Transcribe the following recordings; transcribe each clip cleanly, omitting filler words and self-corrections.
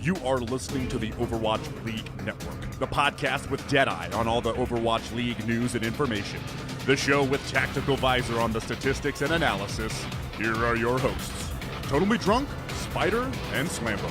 You are listening to the Overwatch League Network, the podcast with Deadeye on all the Overwatch League news and information. The show with Tactical Visor on the statistics and analysis. Here are your hosts, Totally Drunk, Spider, and Slambo.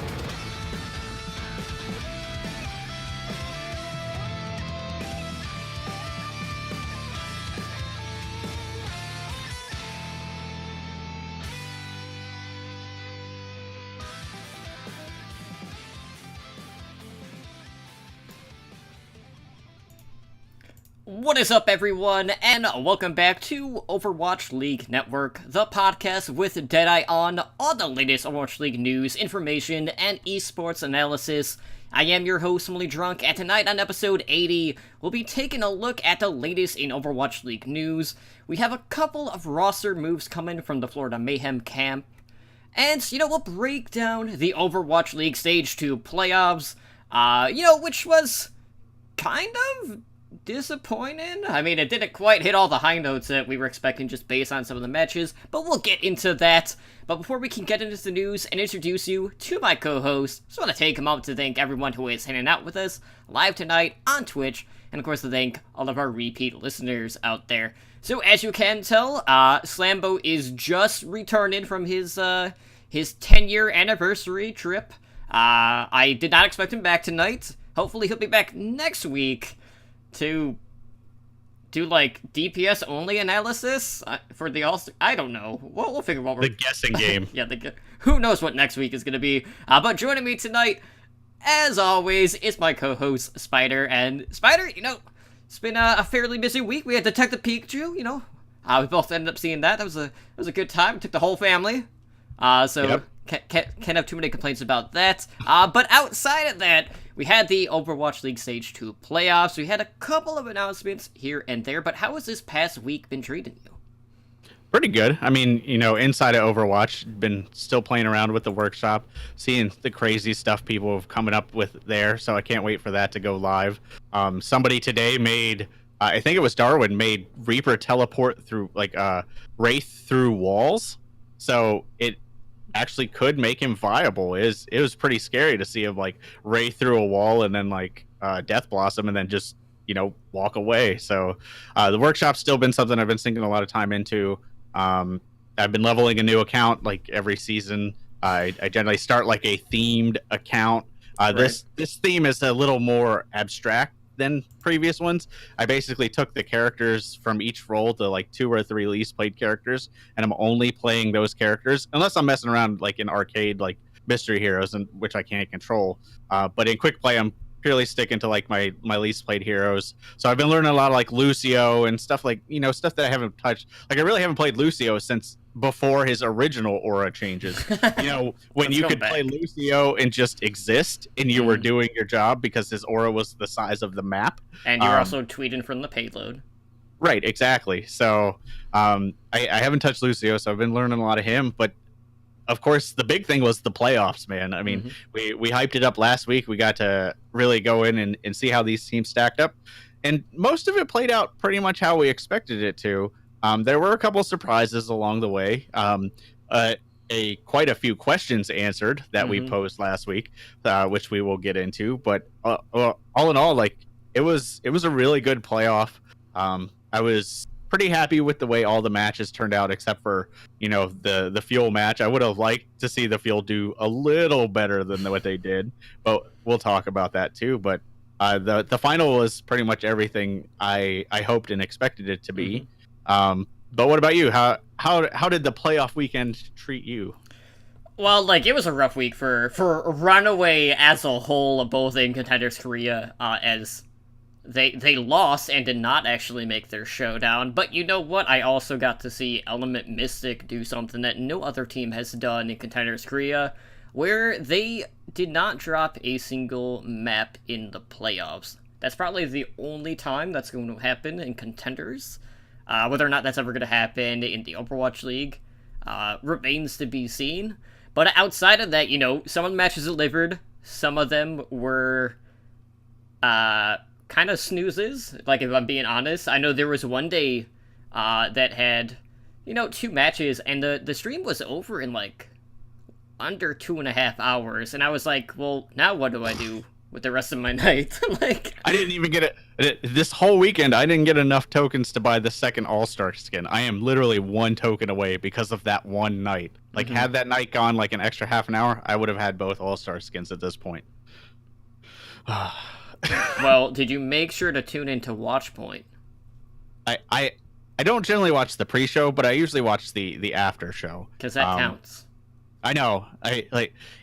What is up, everyone, and welcome back to Overwatch League Network, the podcast with Deadeye on all the latest Overwatch League news, information, and esports analysis. I am your host, Totally Drunk, and tonight on episode 80, we'll be taking a look at the latest in Overwatch League news. We have a couple of roster moves coming from the Florida Mayhem camp, and, we'll break down the Overwatch League Stage 2 playoffs, which was kind of disappointing. I mean, it didn't quite hit all the high notes that we were expecting just based on some of the matches, but we'll get into that. But before we can get into the news and introduce you to my co-host, just want to take a moment to thank everyone who is hanging out with us live tonight on Twitch, and of course to thank all of our repeat listeners out there. So as you can tell, Slambo is just returning from his 10-year anniversary trip. I did not expect him back tonight. Hopefully he'll be back next week to do, DPS only analysis for the All-Star. I don't know. We'll figure out. The guessing game. Yeah, who knows what next week is going to be. But joining me tonight, as always, is my co-host, Spider. And Spider, it's been a fairly busy week. We had Detective Pikachu, we both ended up seeing that. That was a good time. Took the whole family. Yep. Can't have too many complaints about that. But outside of that, we had the Overwatch League Stage 2 playoffs. We had a couple of announcements here and there, but how has this past week been treating you? Pretty good. I mean, inside of Overwatch, been still playing around with the workshop, seeing the crazy stuff people have coming up with there, so I can't wait for that to go live. Somebody today made, I think it was Darwin, made Reaper teleport through, Wraith through walls, so it actually could make him viable. It was pretty scary to see him Wraith through a wall and then Death Blossom and then just walk away. So the workshop's still been something I've been sinking a lot of time into. I've been leveling a new account every season. I generally start a themed account. Right. This theme is a little more abstract than previous ones. I basically took the characters from each role to 2 or 3 least played characters, and I'm only playing those characters unless I'm messing around in arcade mystery heroes, and which I can't control. But in quick play, I'm purely sticking to my least played heroes. So I've been learning a lot of Lucio and stuff stuff that I haven't touched. I really haven't played Lucio since before his original aura changes. When you could play Lucio and just exist and you were doing your job because his aura was the size of the map. And you're also tweeting from the payload. Right, exactly. So I haven't touched Lucio, so I've been learning a lot of him. But of course, the big thing was the playoffs, man. I mean, we hyped it up last week. We got to really go in and see how these teams stacked up. And most of it played out pretty much how we expected it to. There were a couple of surprises along the way. Quite a few questions answered that we posed last week, which we will get into. But all in all, it was a really good playoff. I was pretty happy with the way all the matches turned out, except for the Fuel match. I would have liked to see the Fuel do a little better than what they did, but we'll talk about that too. But the final was pretty much everything I hoped and expected it to be. But what about you? How did the playoff weekend treat you? Well, it was a rough week for Runaway as a whole, both in Contenders Korea, as they lost and did not actually make their showdown. But you know what? I also got to see Element Mystic do something that no other team has done in Contenders Korea, where they did not drop a single map in the playoffs. That's probably the only time that's going to happen in Contenders. Whether or not that's ever going to happen in the Overwatch League remains to be seen. But outside of that, some of the matches delivered. Some of them were kind of snoozes, if I'm being honest. I know there was one day that had, 2 matches, and the stream was over in, under 2.5 hours, and I was like, well, now what do I do with the rest of my night? Like, I didn't even get it this whole weekend. I didn't get enough tokens to buy the second All-Star skin. I am literally 1 token away because of that one night. Like, had that night gone like an extra half an hour, I would have had both All-Star skins at this point. well, did you make sure to tune into Watchpoint? I don't generally watch the pre-show, but I usually watch the after show. Because that counts. I know.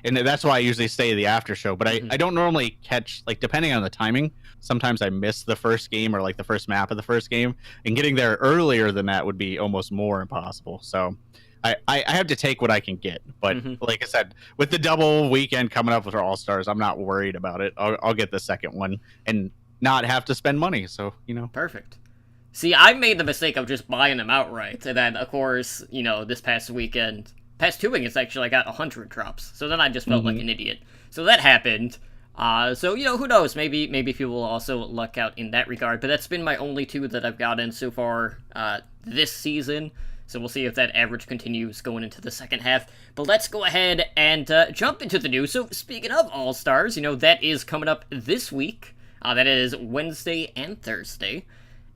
And that's why I usually stay the after show. But I don't normally catch, like, depending on the timing. Sometimes I miss the first game or like the first map of the first game, and getting there earlier than that would be almost more impossible. So I have to take what I can get. But like I said, with the double weekend coming up with our All Stars, I'm not worried about it. I'll get the second one and not have to spend money. So, you know, perfect. See, I made the mistake of just buying them outright, and then of course, you know, this past 2 weekends actually I got 100 drops. So then I just felt like an idiot. So that happened. So, you know, who knows? Maybe people will also luck out in that regard. But that's been my only 2 that I've gotten so far this season. So we'll see if that average continues going into the second half. But let's go ahead and jump into the news. So speaking of All-Stars, you know, that is coming up this week. That is Wednesday and Thursday.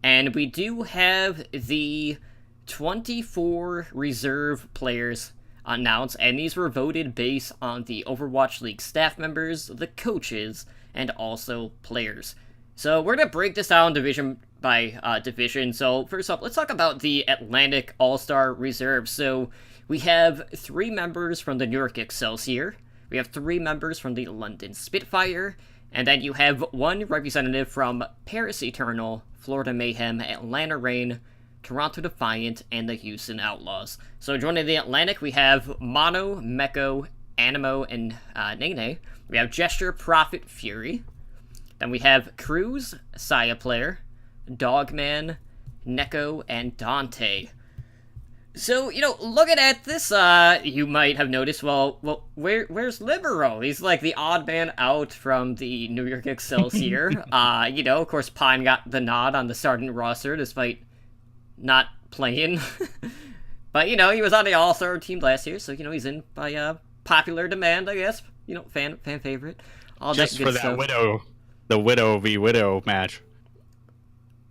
And we do have the 24 reserve players announced, and these were voted based on the Overwatch League staff members, the coaches, and also players. So we're going to break this down division by division. So first up, let's talk about the Atlantic All-Star Reserve. So we have 3 members from the New York Excelsior, we have 3 members from the London Spitfire, and then you have 1 representative from Paris Eternal, Florida Mayhem, Atlanta Reign, Toronto Defiant, and the Houston Outlaws. So joining the Atlantic, we have Mono, Meko, Animo, and Nene. We have Gesture, Prophet, Fury. Then we have Cruz, Saya Player, Dogman, Neko, and Dante. So, you know, looking at this, you might have noticed, well, where's Libero? He's like the odd man out from the New York Excelsior. You know, of course, Pine got the nod on the starting roster despite not playing. But, you know, he was on the All-Star team last year, so, you know, he's in by popular demand, I guess. You know, fan favorite. All just that good for that stuff. the Widow v. Widow match.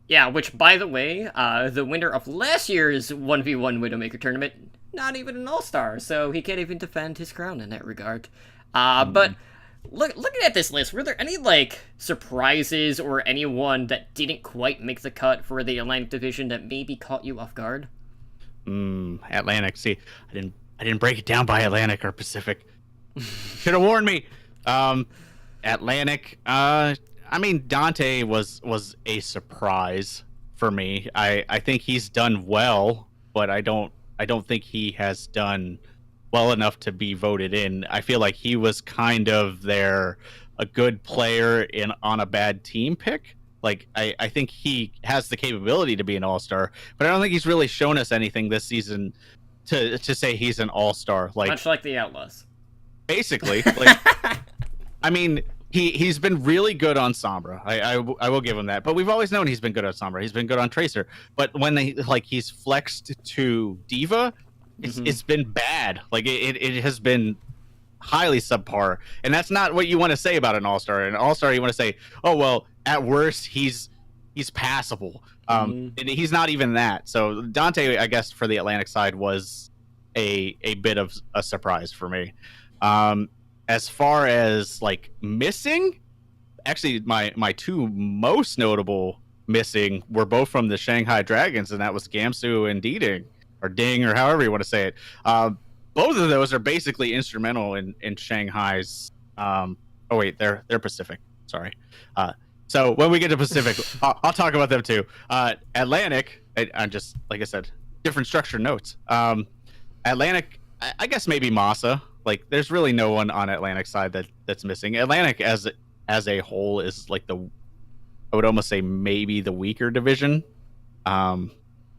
Yeah, which, by the way, the winner of last year's 1v1 Widowmaker tournament, not even an all-star, so he can't even defend his crown in that regard. But looking at this list, were there any, like, surprises or anyone that didn't quite make the cut for the Atlantic Division that maybe caught you off guard? Atlantic. See, I didn't break it down by Atlantic or Pacific. Should have warned me. Atlantic. I mean, Dante was a surprise for me. I think he's done well, but I don't think he has done well enough to be voted in. I feel like he was kind of a good player on a bad team pick. Like, I think he has the capability to be an all-star, but I don't think he's really shown us anything this season to say he's an all-star. Like, much like the Outlaws. Basically, like, I mean, he's been really good on Sombra. I will give him that. But we've always known he's been good on Sombra. He's been good on Tracer. But when he's flexed to Diva, it's been bad. Like, it has been highly subpar. And that's not what you want to say about an all-star. An all-star, you want to say, oh, well, at worst, he's passable. And he's not even that. So Dante, I guess, for the Atlantic side was a bit of a surprise for me. As far as, like, missing, actually my 2 most notable missing were both from the Shanghai Dragons, and that was Gamsu and Ding, or however you want to say it. Both of those are basically instrumental in Shanghai's. Oh wait, they're Pacific. Sorry. So when we get to Pacific, I'll talk about them too. Atlantic, I'm just, like I said, different structure notes. Atlantic, I guess maybe Masa. Like, there's really no one on Atlantic side that's missing. Atlantic as a whole is like I would almost say maybe the weaker division.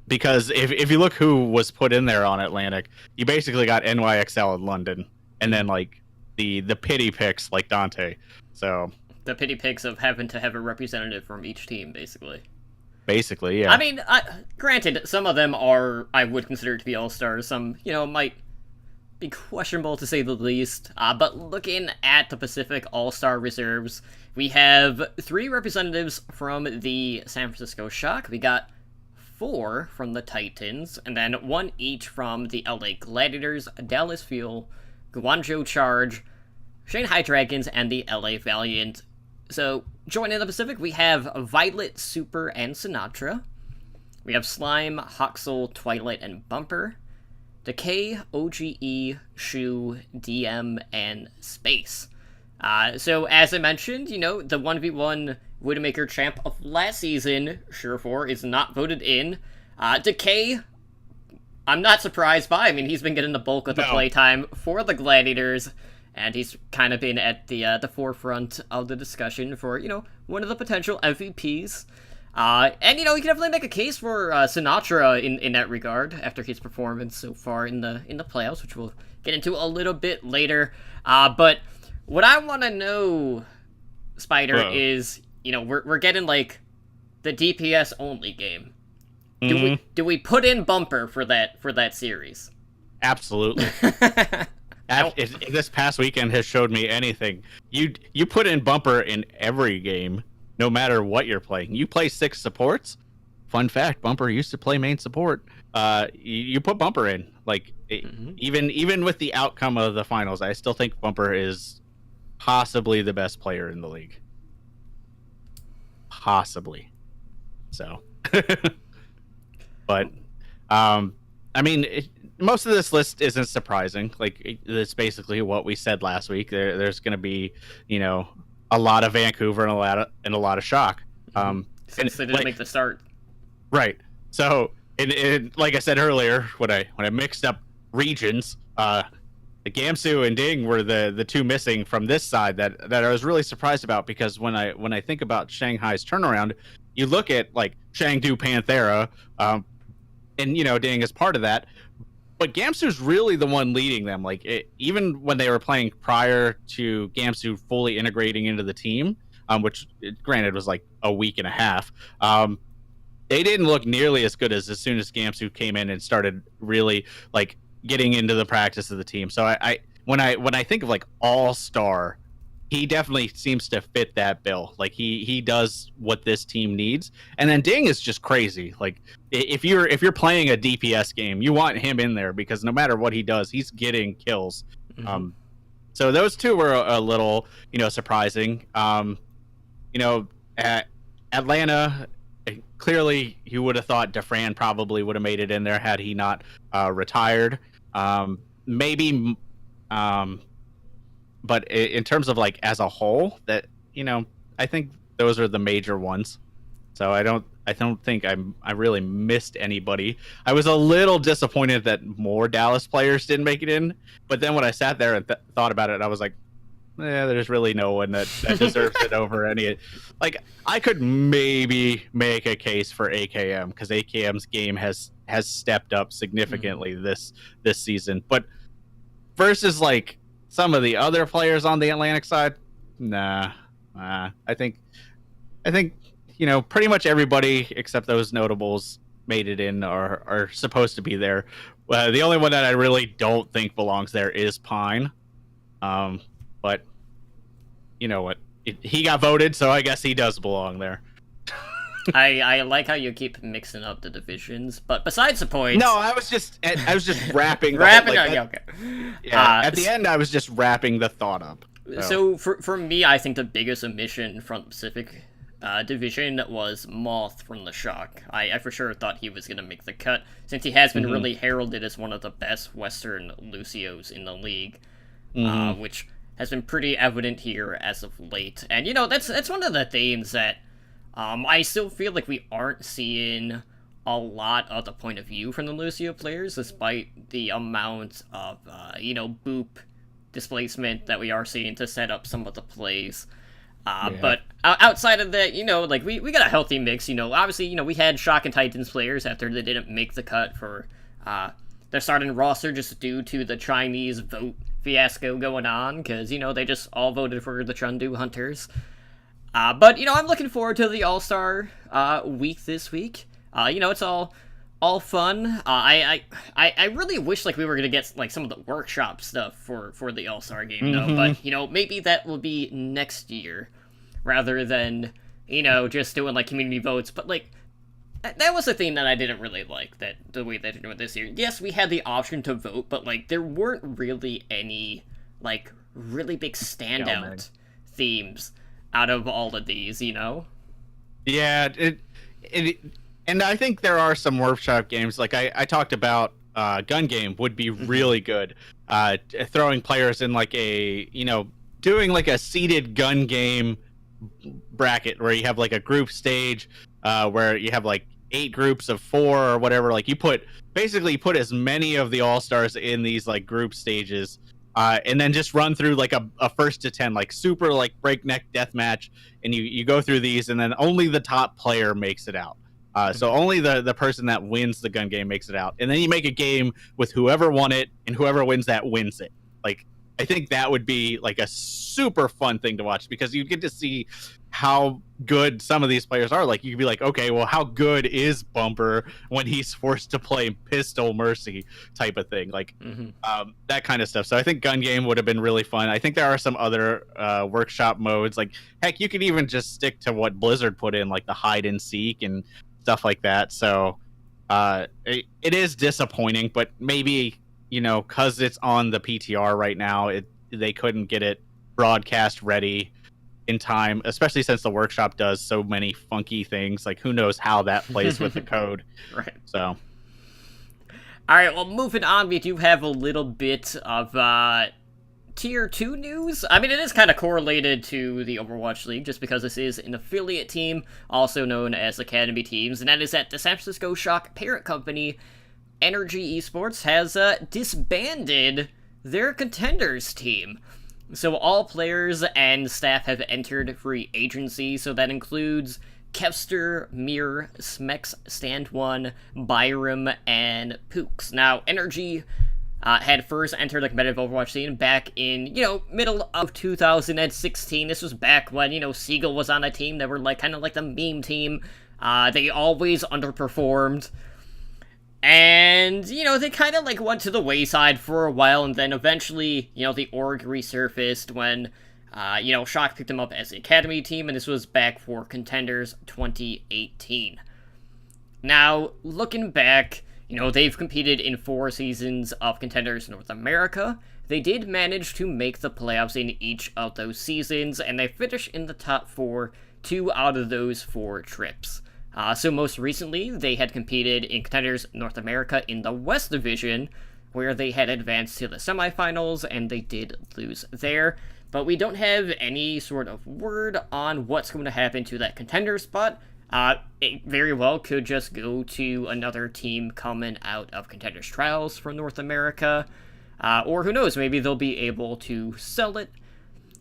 Because if you look who was put in there on Atlantic, you basically got NYXL in London, and then like the pity picks like Dante. So the pity picks of having to have a representative from each team, basically. Basically, yeah. I mean, granted, some of them I would consider to be all-stars. Some, you know, might be questionable to say the least. But looking at the Pacific All-Star reserves, we have 3 representatives from the San Francisco Shock. We got 4 from the Titans, and then 1 each from the LA Gladiators, Dallas Fuel, Guangzhou Charge, Shanghai Dragons, and the LA Valiant. So, joining the Pacific, we have Violet, Super, and Sinatra. We have Slime, Hoxel, Twilight, and Bumper. Decay, OGE, Shu, DM, and Space. So, as I mentioned, the 1v1 Widowmaker champ of last season, Surefour, is not voted in. Decay, I'm not surprised by. I mean, he's been getting the bulk of the playtime for the Gladiators, and he's kind of been at the forefront of the discussion for, one of the potential MVPs. And, you can definitely make a case for Sinatra in that regard after his performance so far in the playoffs, which we'll get into a little bit later. But what I want to know, Spider, is, we're getting, like, the DPS only game. Do we put in Bumper for that series? Absolutely. If this past weekend has showed me anything, you put in Bumper in every game. No matter what you're playing, you play 6 supports. Fun fact: Bumper used to play main support. You put Bumper in, like even with the outcome of the finals, I still think Bumper is possibly the best player in the league. Possibly. So, but I mean, most of this list isn't surprising. Like it's basically what we said last week. There's going to be, a lot of Vancouver and a lot of Shock. Since they didn't make the start. Right. So, like I said earlier, when I mixed up regions, the Gamsu and Ding were the 2 missing from this side that I was really surprised about, because when I think about Shanghai's turnaround, you look at like Chengdu Panthera, and Ding is part of that. But Gamsu's really the one leading them. Like even when they were playing prior to Gamsu fully integrating into the team, which granted was like a week and a half, they didn't look nearly as good as soon as Gamsu came in and started really like getting into the practice of the team. So when I think of like all-star, he definitely seems to fit that bill. Like he does what this team needs. And then Ding is just crazy. Like if you're playing a DPS game, you want him in there because no matter what he does, he's getting kills. Mm-hmm. So those 2 were a little, surprising. At Atlanta, clearly you would have thought Defran probably would have made it in there had he not retired. Maybe but in terms of like as a whole, that I think those are the major ones. So I don't think I really missed anybody. I was a little disappointed that more Dallas players didn't make it in, but then when I sat there and thought about it, I was like, there's really no one that deserves it over any. Like I could maybe make a case for AKM because AKM's game has stepped up significantly this season, but versus like some of the other players on the Atlantic side, nah. I think pretty much everybody except those notables made it in or are supposed to be there. The only one that I really don't think belongs there is Pine. But you know what? He got voted, so I guess he does belong there. I like how you keep mixing up the divisions, but besides the point. No, I was just wrapping. Okay. Yeah, at the end, I was just wrapping the thought up. So for me, I think the biggest omission from the Pacific division was Moth from the Shock. I for sure thought he was going to make the cut, since he has been really heralded as one of the best Western Lucios in the league, which has been pretty evident here as of late. And that's one of the things that I still feel like we aren't seeing a lot of the point of view from the Lucio players, despite the amount of boop displacement that we are seeing to set up some of the plays. But outside of that, we got a healthy mix. Obviously, we had Shock and Titans players after they didn't make the cut for their starting roster just due to the Chinese vote fiasco going on, because, they just all voted for the Chengdu Hunters. But, I'm looking forward to the All-Star week this week. It's all all fun. I really wish like we were gonna get like some of the workshop stuff for the All-Star game though, but maybe that will be next year rather than just doing like community votes. But like that was the thing that I didn't really like, that the way that they're doing this year. Yes, we had the option to vote, but like there weren't really any like really big standout themes out of all of these. Yeah, it and I think there are some workshop games. Like I talked about, gun game would be really good. Throwing players in like doing like a seeded gun game bracket where you have like a group stage, where you have like 8 groups of 4 or whatever. Like you put as many of the all-stars in these like group stages, and then just run through like a first to 10, like super like breakneck death match, and you go through these, and then only the top player makes it out. So only the person that wins the gun game makes it out, and then you make a game with whoever won it, and whoever wins that wins it. Like I think that would be like a super fun thing to watch, because you get to see how good some of these players are. Like you could be like, okay, well, how good is Bumper when he's forced to play Pistol Mercy type of thing, like that kind of stuff. So I think gun game would have been really fun. I think there are some other workshop modes. Like heck, you could even just stick to what Blizzard put in, like the hide and seek and stuff like that. So it is disappointing, but maybe because it's on the PTR right now, they couldn't get it broadcast ready in time, especially since the workshop does so many funky things. Like who knows how that plays with the code. Right. So all right, well, moving on, we do have a little bit of tier 2 news. I mean, it is kind of correlated to the Overwatch League, just because this is an affiliate team, also known as Academy Teams, and that is that the San Francisco Shock parent company, Energy Esports, has disbanded their Contenders team. So all players and staff have entered free agency, so that includes Kevster, Mir, Smex, Stand 1, Byram, and Pooks. Now, Energy had first entered the competitive Overwatch scene back in, middle of 2016. This was back when, Siegel was on a team that were like kind of like the meme team. They always underperformed. And, they kind of, like, went to the wayside for a while, and then eventually, the org resurfaced when, Shock picked them up as the Academy team, and this was back for Contenders 2018. Now, looking back, they've competed in 4 seasons of Contenders North America. They did manage to make the playoffs in each of those seasons, and they finished in the top 4 2 out of those 4 trips. So most recently, they had competed in Contenders North America in the West Division, where they had advanced to the semifinals, and they did lose there. But we don't have any sort of word on what's going to happen to that contender spot. It very well could just go to another team coming out of Contenders Trials for North America. Or who knows, maybe they'll be able to sell it.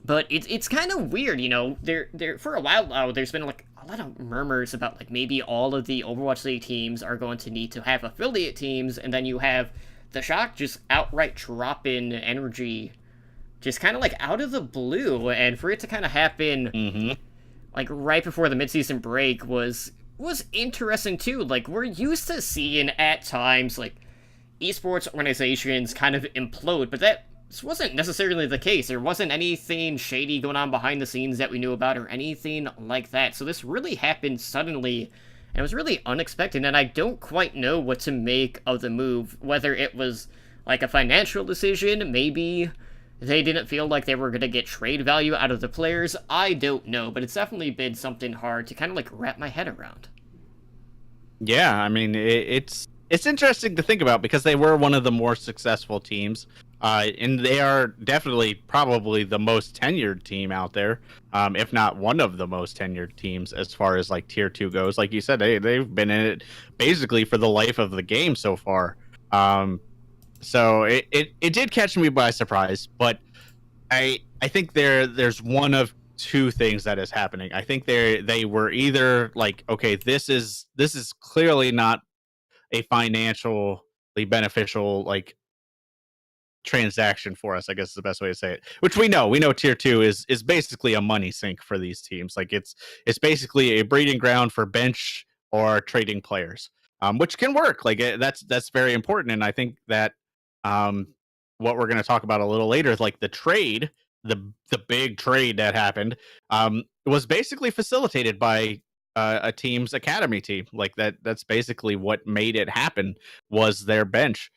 But it's kind of weird, there for a while now, there's been like a lot of murmurs about like maybe all of the Overwatch League teams are going to need to have affiliate teams, and then you have the Shock just outright dropping Energy just kind of like out of the blue, and for it to kind of happen like right before the midseason break was interesting too. Like we're used to seeing at times like esports organizations kind of implode, but this wasn't necessarily the case. There wasn't anything shady going on behind the scenes that we knew about or anything like that. So this really happened suddenly, and it was really unexpected, and I don't quite know what to make of the move. Whether it was like a financial decision, maybe they didn't feel like they were going to get trade value out of the players, I don't know, but it's definitely been something hard to kind of like wrap my head around. yeah, I mean, it's interesting to think about, because they were one of the more successful teams. And they are definitely probably the most tenured team out there, if not one of the most tenured teams as far as like tier 2 goes. Like you said, they've been in it basically for the life of the game so far. So it did catch me by surprise, but I think there's one of 2 things that is happening. I think they were either like, okay, this is clearly not a financially beneficial like transaction for us, I guess is the best way to say it. Which we know tier 2 is basically a money sink for these teams. Like it's basically a breeding ground for bench or trading players. which can work. Like that's very important, and I think that what we're going to talk about a little later is like the trade, the big trade that happened, was basically facilitated by a team's academy team. Like that's basically what made it happen was their bench.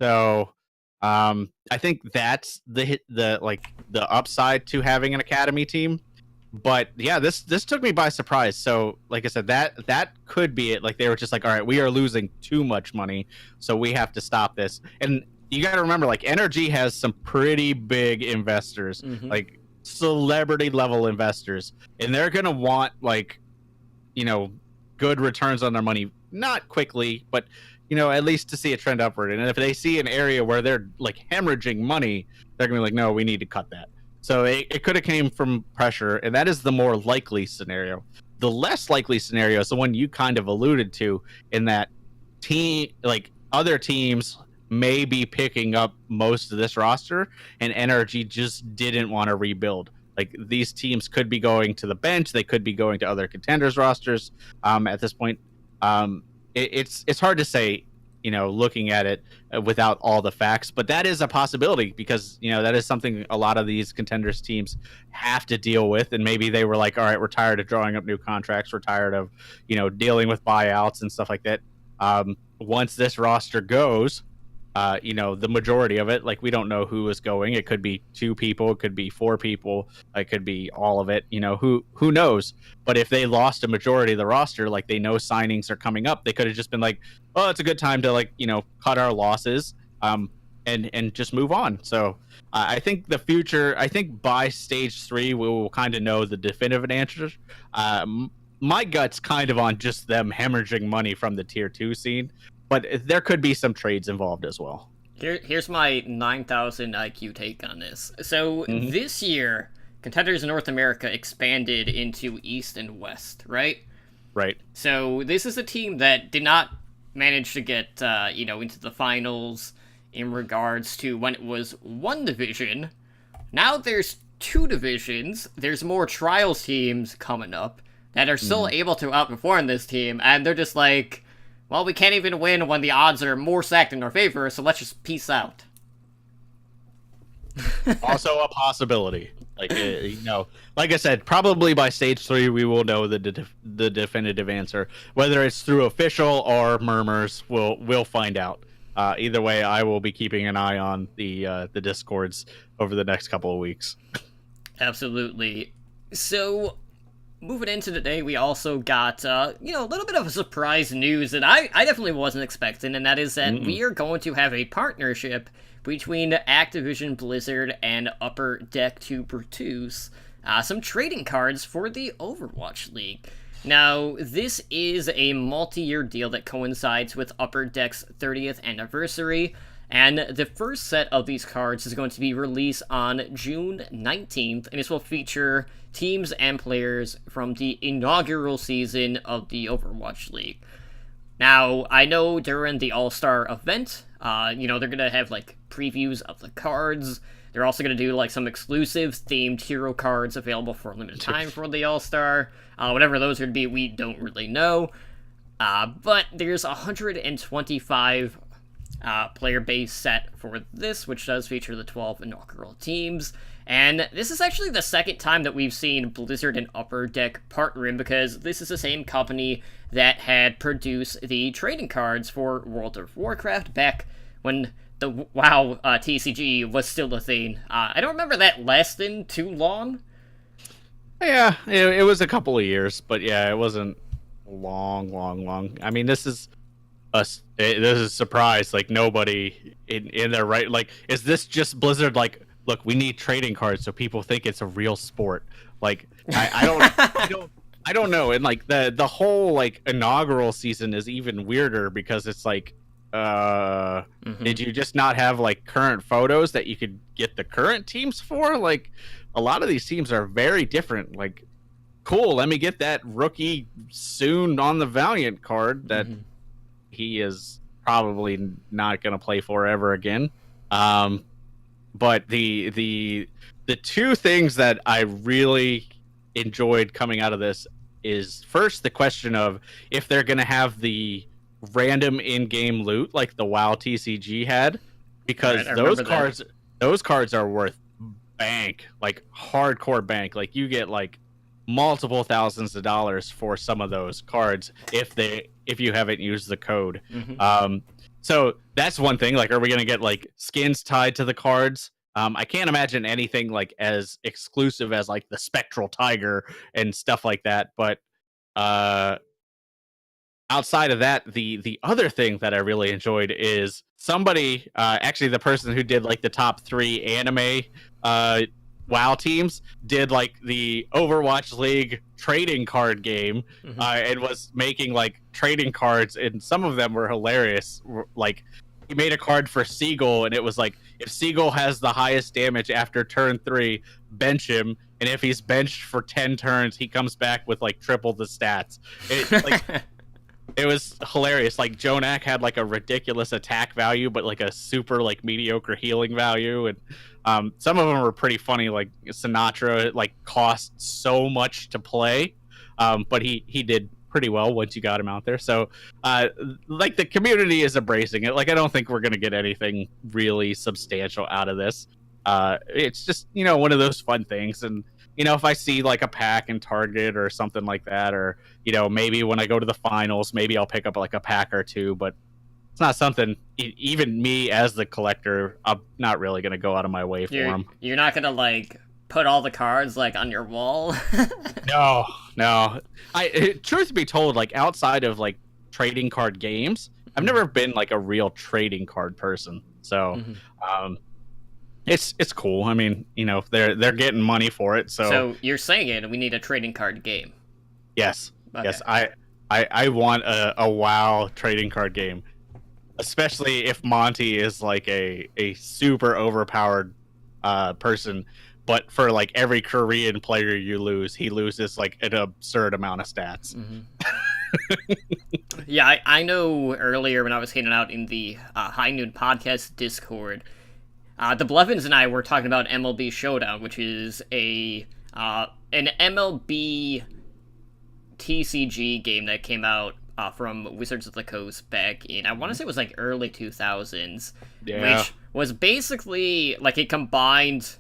So I think that's the upside to having an academy team. But yeah, this took me by surprise. So like I said, that could be it. Like they were just like, all right, we are losing too much money, so we have to stop this. And you got to remember, like NRG has some pretty big investors, like celebrity level investors, and they're gonna want like, good returns on their money, not quickly, but at least to see a trend upward. And if they see an area where they're like hemorrhaging money, they're gonna be like, no, we need to cut that. So it could have came from pressure, and that is the more likely scenario. The less likely scenario is the one you kind of alluded to, in that other teams may be picking up most of this roster, and NRG just didn't want to rebuild. Like these teams could be going to the bench, they could be going to other contenders rosters. At this point, it's hard to say, looking at it without all the facts, but that is a possibility because that is something a lot of these contenders teams have to deal with. And maybe they were like, all right, we're tired of drawing up new contracts, we're tired of dealing with buyouts and stuff like that. Once this roster goes, the majority of it, like we don't know who is going. It could be 2 people, it could be 4 people, it could be all of it. Who knows? But if they lost a majority of the roster, like they know signings are coming up, they could have just been like, oh, it's a good time to cut our losses, and just move on. So I think the future, I think by stage 3 we will kind of know the definitive answers. My gut's kind of on just them hemorrhaging money from the tier 2 scene, but there could be some trades involved as well. Here's my 9,000 IQ take on this. So this year, Contenders in North America expanded into East and West, right? Right. So this is a team that did not manage to get into the finals in regards to when it was one division. Now there's 2 divisions. There's more trials teams coming up that are still able to outperform this team, and they're just like, well, we can't even win when the odds are more stacked in our favor, so let's just peace out. Also a possibility. Like, like I said, probably by stage 3 we will know the definitive answer. Whether it's through official or murmurs, we'll find out. Either way, I will be keeping an eye on the Discords over the next couple of weeks. Absolutely. So, moving into today, we also got, a little bit of a surprise news that I definitely wasn't expecting, and that is that we are going to have a partnership between Activision Blizzard and Upper Deck to produce some trading cards for the Overwatch League. Now, this is a multi-year deal that coincides with Upper Deck's 30th anniversary, and the first set of these cards is going to be released on June 19th, and this will feature teams and players from the inaugural season of the Overwatch League. Now, I know during the All-Star event, they're going to have, previews of the cards. They're also going to do, some exclusive themed hero cards available for a limited time for the All-Star. Whatever those would be, we don't really know. But there's 125 player base set for this, which does feature the 12 inaugural teams. And this is actually the second time that we've seen Blizzard and Upper Deck partnering, because this is the same company that had produced the trading cards for World of Warcraft back when the WoW TCG was still a thing. I don't remember that lasting too long. Yeah, it was a couple of years, but yeah, it wasn't long. I mean, this is a surprise. Like, nobody in their right, is this just Blizzard look, we need trading cards so people think it's a real sport? Like, I don't know. And the whole inaugural season is even weirder because it's did you just not have current photos that you could get the current teams for? A lot of these teams are very different. Cool, let me get that rookie soon on the Valiant card that he is probably not going to play for ever again. But the 2 things that I really enjoyed coming out of this is, first, the question of if they're going to have the random in-game loot like the WoW TCG had, because Right, those cards are worth bank, like hardcore bank. Like you get like multiple thousands of dollars for some of those cards if you haven't used the code. So that's one thing. Like, are we gonna get like skins tied to the cards? I can't imagine anything like as exclusive as like the Spectral Tiger and stuff like that. But outside of that, the other thing that I really enjoyed is somebody, actually the person who did like the top 3 anime WoW teams, did like the Overwatch League trading card game, and was making like trading cards, and some of them were hilarious. Like, he made a card for Seagull, and it was like, if Seagull has the highest damage after turn 3, bench him, and if he's benched for 10 turns, he comes back with like triple the stats. It was hilarious. Like, Jonak had like a ridiculous attack value, but like a super like mediocre healing value, and some of them were pretty funny. Like Sinatra, like, cost so much to play, but he did pretty well once you got him out there. So like, the community is embracing it. Like, I don't think we're gonna get anything really substantial out of this. It's just, one of those fun things. And if I see like a pack in Target or something like that, or maybe when I go to the finals, maybe I'll pick up like a pack or two, but it's not something, even me as the collector, I'm not really going to go out of my way for them. You're not going to like put all the cards like on your wall? No. Truth be told, like, outside of like trading card games, I've never been like a real trading card person. So it's cool. I mean, they're getting money for it. So you're saying we need a trading card game? Yes. Okay. Yes. I want a WoW trading card game, especially if Monty is like a super overpowered person. But for like every Korean player you lose, he loses like an absurd amount of stats. Yeah, I know earlier when I was hanging out in the High Noon Podcast Discord, the Blevins and I were talking about MLB Showdown, which is an MLB TCG game that came out from Wizards of the Coast back in, I want to say it was like early 2000s, which was basically like it combined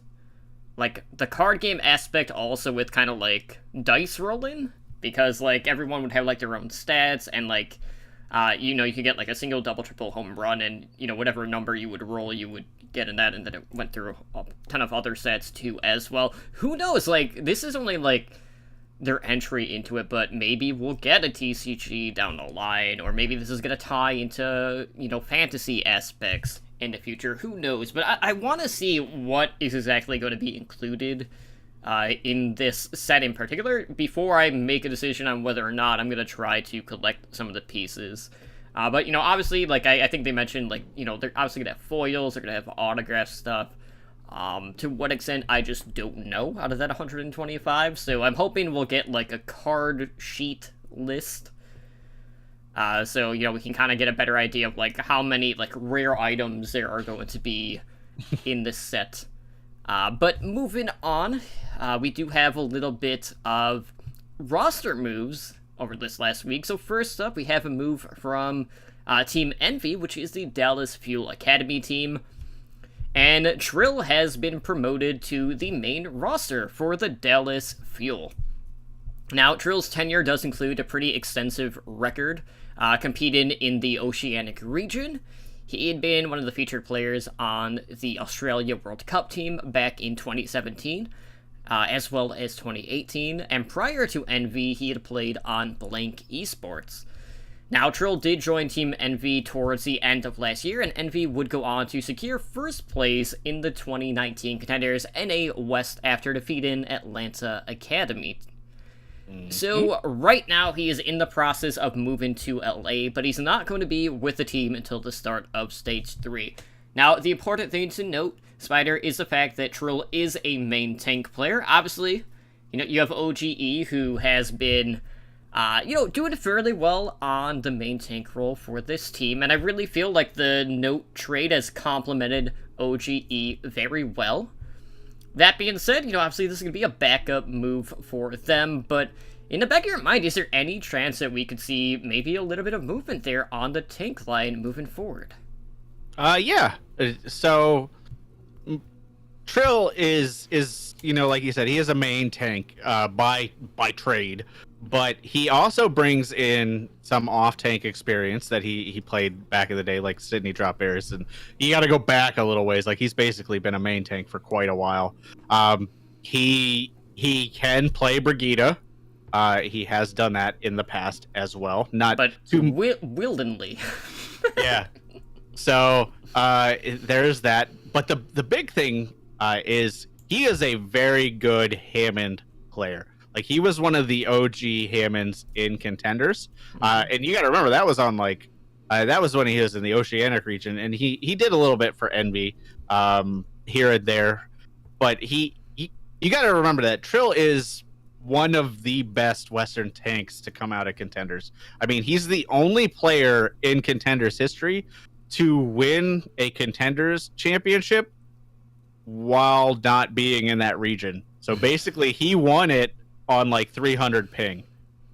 like the card game aspect also with kind of like dice rolling, because like everyone would have like their own stats, and like you could get like a single, double, triple home run, and whatever number you would roll, you would get in that, and then it went through a ton of other stats too as well. Who knows? Like, this is only like their entry into it, but maybe we'll get a TCG down the line, or maybe this is gonna tie into fantasy aspects in the future. Who knows? But I want to see what is exactly going to be included in this set in particular before I make a decision on whether or not I'm going to try to collect some of the pieces. But obviously, like, I think they mentioned, like, they're obviously going to have foils, they're going to have autograph stuff. To what extent, I just don't know out of that 125. So I'm hoping we'll get like a card sheet list. So we can kind of get a better idea of like how many like rare items there are going to be in this set. But moving on, we do have a little bit of roster moves over this last week. So first up, we have a move from Team Envy, which is the Dallas Fuel Academy team. And Trill has been promoted to the main roster for the Dallas Fuel. Now, Trill's tenure does include a pretty extensive record, competing in the Oceanic region. He had been one of the featured players on the Australia World Cup team back in 2017, as well as 2018, and prior to Envy, he had played on Blank Esports. Now, Trill did join Team Envy towards the end of last year, and Envy would go on to secure first place in the 2019 Contenders NA West after defeating Atlanta Academy. So, right now, he is in the process of moving to LA, but he's not going to be with the team until the start of Stage 3. Now, the important thing to note, Spider, is the fact that Trill is a main tank player. Obviously, you have OGE, who has been, doing fairly well on the main tank role for this team, and I really feel like the Note trade has complemented OGE very well. that being said, obviously this is going to be a backup move for them, but in the back of your mind, is there any chance that we could see maybe a little bit of movement there on the tank line moving forward? Yeah. So Trill is like you said, he is a main tank by trade, but he also brings in some off tank experience that he played back in the day, like Sydney Drop Bears, and you got to go back a little ways. Like he's basically been a main tank for quite a while. He can play Brigitte. He has done that in the past as well, but wieldingly. Yeah. So there's that. But the big thing is he is a very good Hammond player. Like he was one of the OG Hammonds in Contenders, and you got to remember that was on that was when he was in the Oceanic region, and he did a little bit for Envy here and there, but you got to remember that Trill is one of the best Western tanks to come out of Contenders. I mean, he's the only player in Contenders history to win a Contenders championship while not being in that region. So basically he won it on 300 ping.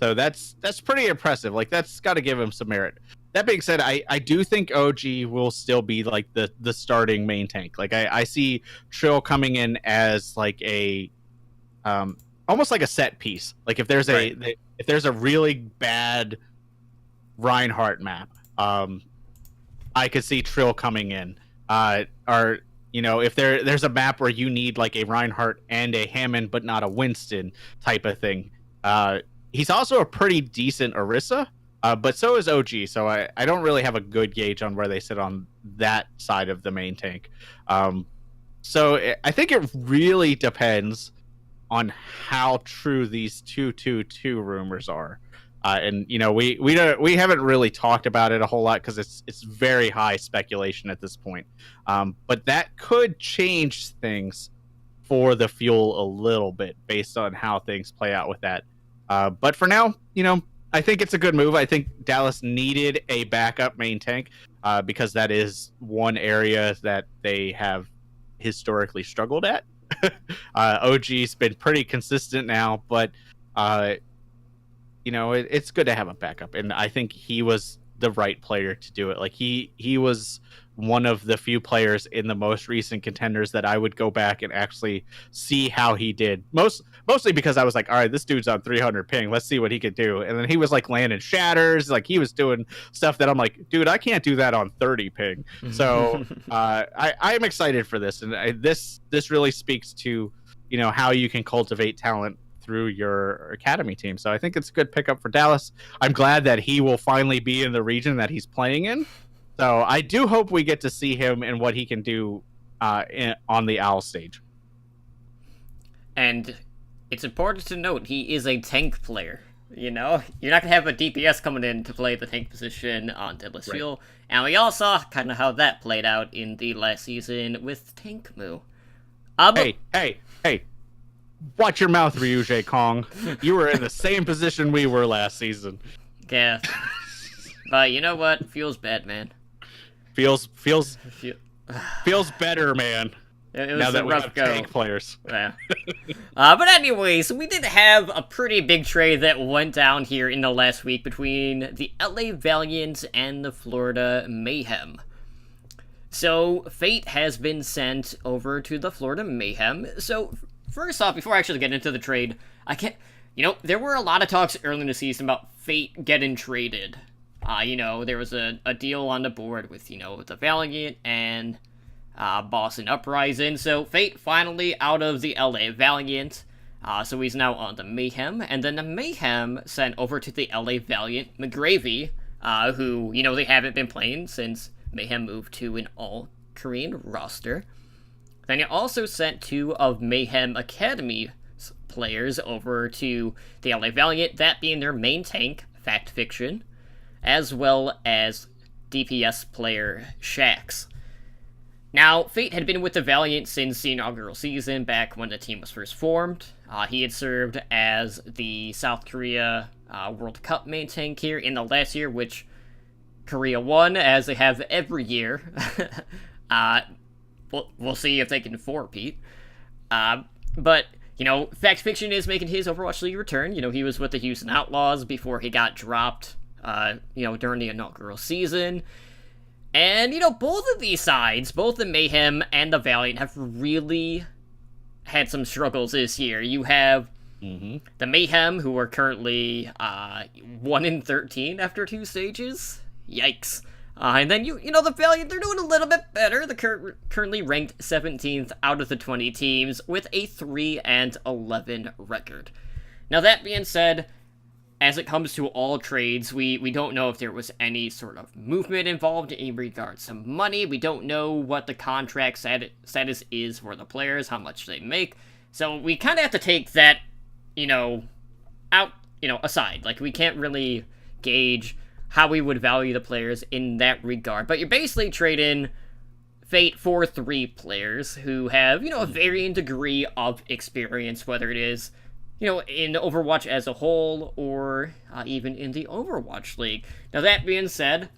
So that's pretty impressive. That's got to give him some merit. That being said, I do think OG will still be the starting main tank. I see Trill coming in as a almost like a set piece. If there's if there's a really bad Reinhardt map, I could see Trill coming in. Or if there's a map where you need a Reinhardt and a Hammond but not a Winston type of thing. He's also a pretty decent Orisa, but so is OG. So I don't really have a good gauge on where they sit on that side of the main tank. So I think it really depends on how true these 2-2-2 rumors are. And we haven't really talked about it a whole lot because it's very high speculation at this point. But that could change things for the fuel a little bit based on how things play out with that. But for now, I think it's a good move. I think Dallas needed a backup main tank because that is one area that they have historically struggled at. OG's been pretty consistent now, but it's good to have a backup, and I think he was the right player to do it. He was one of the few players in the most recent Contenders that I would go back and actually see how he did. Mostly because I was like, all right, this dude's on 300 ping. Let's see what he could do. And then he was landing shatters. He was doing stuff that I'm like, dude, I can't do that on 30 ping. So I'm excited for this. And this really speaks to, how you can cultivate talent through your academy team. So I think it's a good pickup for Dallas. I'm glad that he will finally be in the region that he's playing in. So I do hope we get to see him and what he can do on the OWL stage. And it's important to note he is a tank player. You're not going to have a DPS coming in to play the tank position on Deadless Fuel. And we all saw kind of how that played out in the last season with Tank Moo. Hey. Watch your mouth, Ryujay Kong. You were in the same position we were last season. Yeah. But you know what? Feels bad, man. Feels better, man. It was now that a we rough have go. tank players. Yeah. But anyways, we did have a pretty big trade that went down here in the last week between the LA Valiant and the Florida Mayhem. So, Fate has been sent over to the Florida Mayhem. So, first off, before I actually get into the trade, there were a lot of talks early in the season about Fate getting traded. There was a deal on the board with, the Valiant and Boston Uprising. So Fate finally out of the LA Valiant. So he's now on the Mayhem. And then the Mayhem sent over to the LA Valiant McGravy, who, they haven't been playing since Mayhem moved to an all-Korean roster. Then he also sent 2 of Mayhem Academy players over to the LA Valiant, that being their main tank, Fact Fiction, as well as DPS player Shax. Now, Fate had been with the Valiant since the inaugural season, back when the team was first formed. He had served as the South Korea World Cup main tank here in the last year, which Korea won, as they have every year. We'll see if they can four-peat. But Fact Fiction is making his Overwatch League return. He was with the Houston Outlaws before he got dropped, during the inaugural season. And, both of these sides, both the Mayhem and the Valiant, have really had some struggles this year. You have the Mayhem, who are currently 1-13 after 2 stages. Yikes. And then, the Valiant, they're doing a little bit better. They're currently ranked 17th out of the 20 teams with a 3-11 record. Now, that being said, as it comes to all trades, we don't know if there was any sort of movement involved in regards to money. We don't know what the contract status is for the players, how much they make. So we kind of have to take that, aside. Like, we can't really gauge how we would value the players in that regard. But you're basically trading Fate for 3 players who have, a varying degree of experience, whether it is in Overwatch as a whole, or even in the Overwatch League. Now, that being said,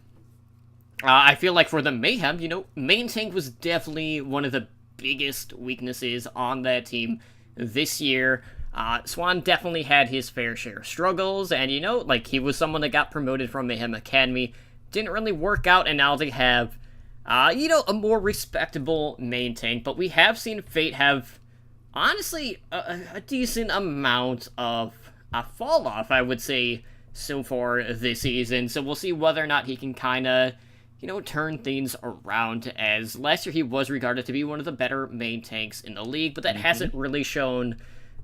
I feel like for the Mayhem, main tank was definitely one of the biggest weaknesses on that team this year. Swan definitely had his fair share of struggles, and, he was someone that got promoted from Mayhem Academy, didn't really work out, and now they have, a more respectable main tank. But we have seen Fate have, honestly, a decent amount of fall off, I would say, so far this season. So we'll see whether or not he can kind of, turn things around, as last year he was regarded to be one of the better main tanks in the league, but that hasn't really shown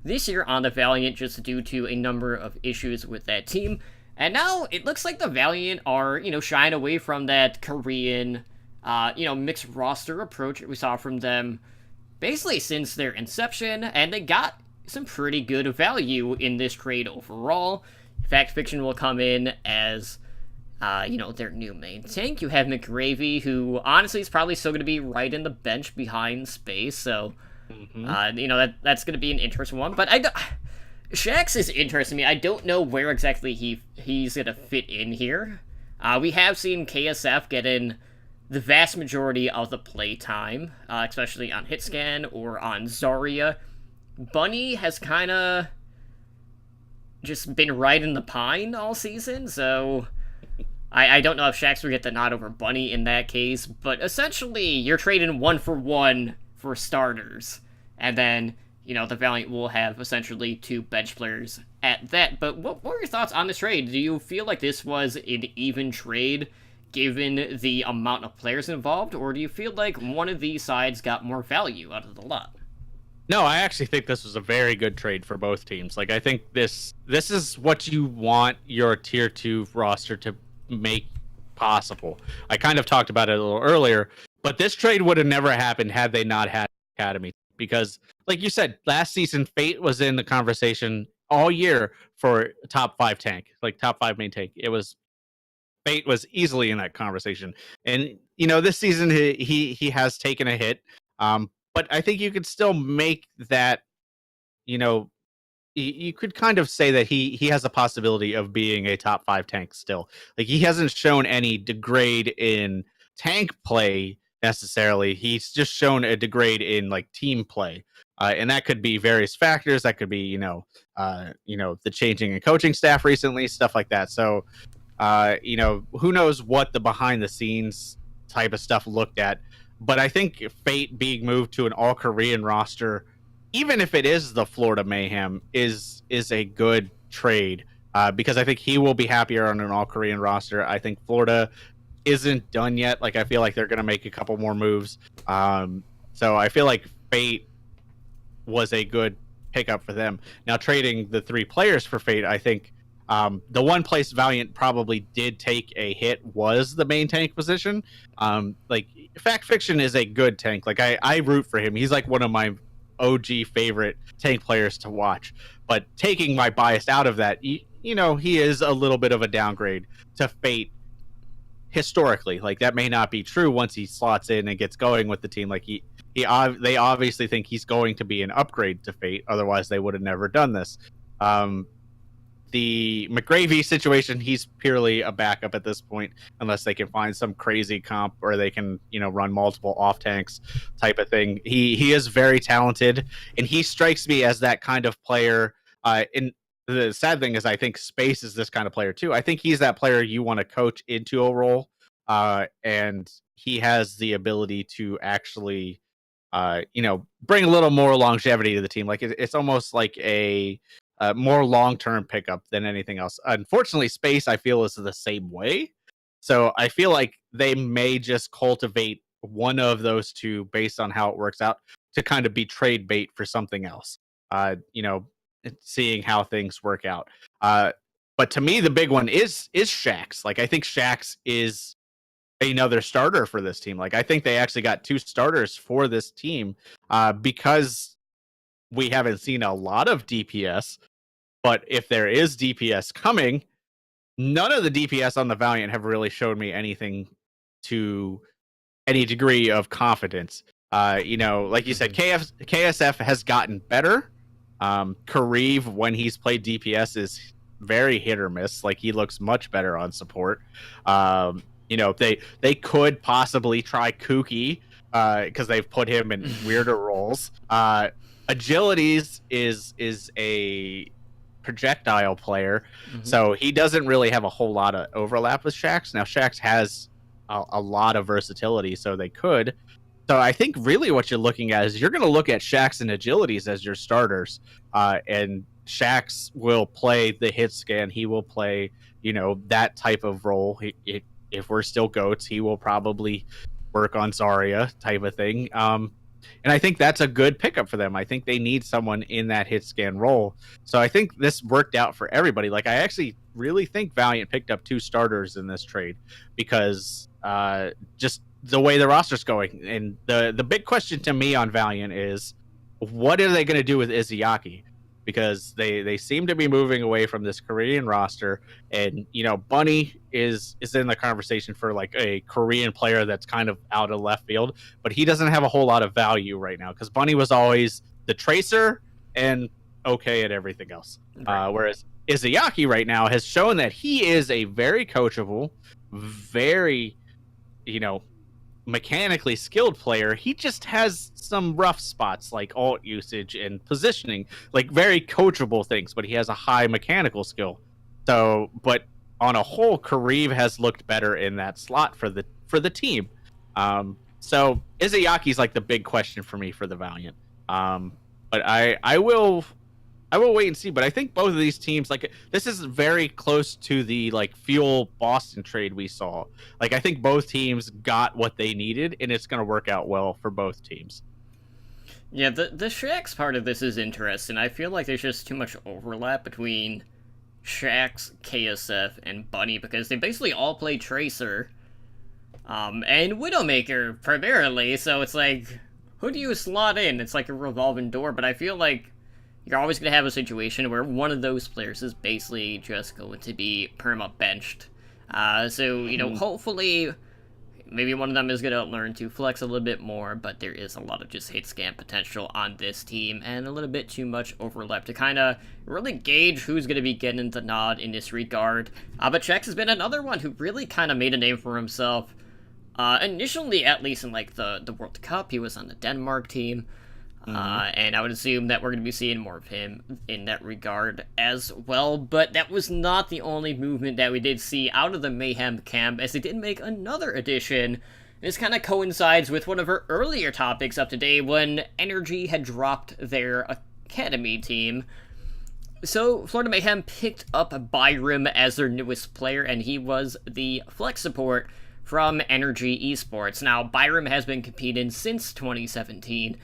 this year on the Valiant, just due to a number of issues with that team. And now it looks like the Valiant are, shying away from that Korean, mixed roster approach we saw from them basically since their inception, and they got some pretty good value in this trade overall. Fact Fiction will come in as, their new main tank. You have McGravy, who honestly is probably still going to be right in the bench behind Space, so, that's going to be an interesting one. But Shax is interesting to me. I don't know where exactly he's going to fit in here. We have seen KSF get in the vast majority of the play time, especially on Hitscan or on Zarya. Bunny has kind of just been right in the pine all season, so I don't know if Shax will get the nod over Bunny in that case, but essentially you're trading 1-for-1 for starters, and then, the Valiant will have essentially 2 bench players at that. But what were your thoughts on this trade? Do you feel like this was an even trade, given the amount of players involved, or do you feel like one of these sides got more value out of the lot? No, I actually think this was a very good trade for both teams. Like, I think this is what you want your tier 2 roster to make possible. I kind of talked about it a little earlier, but this trade would have never happened had they not had Academy. Because, like you said, last season, Fate was in the conversation all year for top 5 tank, like top 5 main tank. Fate was easily in that conversation. And, this season he has taken a hit. But I think you could still make that, you could kind of say that he has a possibility of being a top 5 tank still. Like, he hasn't shown any degrade in tank play necessarily. He's just shown a degrade in, like, team play. And that could be various factors. That could be, the changing in coaching staff recently, stuff like that. So, who knows what the behind the scenes type of stuff looked at. But I think Fate being moved to an all-Korean roster, even if it is the Florida Mayhem, is a good trade, because I think he will be happier on an all-Korean roster. I think Florida isn't done yet. Like, I feel like they're going to make a couple more moves. So I feel like Fate was a good pickup for them. Now, trading the 3 players for Fate, I think the one place Valiant probably did take a hit was the main tank position. Like, Fact Fiction is a good tank. Like, I root for him. He's like one of my OG favorite tank players to watch. But taking my bias out of that, he is a little bit of a downgrade to Fate historically. Like, that may not be true once he slots in and gets going with the team. Like, they obviously think he's going to be an upgrade to Fate. Otherwise, they would have never done this. the McGravy situation, he's purely a backup at this point, unless they can find some crazy comp or they can, run multiple off tanks type of thing. He is very talented, and he strikes me as that kind of player. And the sad thing is, I think Space is this kind of player too. I think he's that player you want to coach into a role, and he has the ability to actually, bring a little more longevity to the team. Like it's almost like a more long-term pickup than anything else. Unfortunately, Space, I feel, is the same way. So I feel like they may just cultivate one of those two based on how it works out to kind of be trade bait for something else. Seeing how things work out. But to me, the big one is Shax. Like I think Shax is another starter for this team. Like I think they actually got 2 starters for this team because we haven't seen a lot of DPS. But if there is DPS coming, none of the DPS on the Valiant have really showed me anything to any degree of confidence. Like you said, KSF has gotten better. Kareev, when he's played DPS, is very hit or miss. Like he looks much better on support. They could possibly try Kuki because they've put him in weirder roles. Agilities is a projectile player, so he doesn't really have a whole lot of overlap with Shax. Now Shax has a lot of versatility, so they could. So I think really what you're looking at is you're going to look at Shax and Agilities as your starters, and Shax will play the hit scan. He will play, that type of role. If we're still goats, he will probably work on Zarya type of thing. And I think that's a good pickup for them. I think they need someone in that hit scan role. So I think this worked out for everybody. Like I actually really think Valiant picked up 2 starters in this trade because just the way the roster's going. And the big question to me on Valiant is, what are they going to do with Izayaki? Because they seem to be moving away from this Korean roster, and Bunny is in the conversation for like a Korean player that's kind of out of left field, but he doesn't have a whole lot of value right now because Bunny was always the tracer and okay at everything else. Right. Whereas Izayaki right now has shown that he is a very coachable, very mechanically skilled player. He just has some rough spots like ult usage and positioning, like very coachable things, but he has a high mechanical skill. So, but on a whole, Kareev has looked better in that slot for the team. So Izayaki's like the big question for me for the Valiant. But I will wait and see. But I think both of these teams, like this is very close to the like Fuel Boston trade we saw. Like I think both teams got what they needed, and it's going to work out well for both teams. Yeah, the Shax part of this is interesting. I feel like there's just too much overlap between Shax, KSF, and Bunny because they basically all play Tracer, and Widowmaker primarily. So it's like, who do you slot in? It's like a revolving door. But I feel like you're always going to have a situation where one of those players is basically just going to be perma-benched. So, hopefully maybe one of them is going to learn to flex a little bit more, but there is a lot of just hit scan potential on this team, and a little bit too much overlap to kind of really gauge who's going to be getting the nod in this regard. But Chex has been another one who really kind of made a name for himself. Initially, at least in like the World Cup, he was on the Denmark team. And I would assume that we're going to be seeing more of him in that regard as well. But that was not the only movement that we did see out of the Mayhem camp, as they did make another addition. This kind of coincides with one of our earlier topics up today when Energy had dropped their academy team. So Florida Mayhem picked up Byram as their newest player, and he was the flex support from Energy Esports. Now, Byram has been competing since 2017.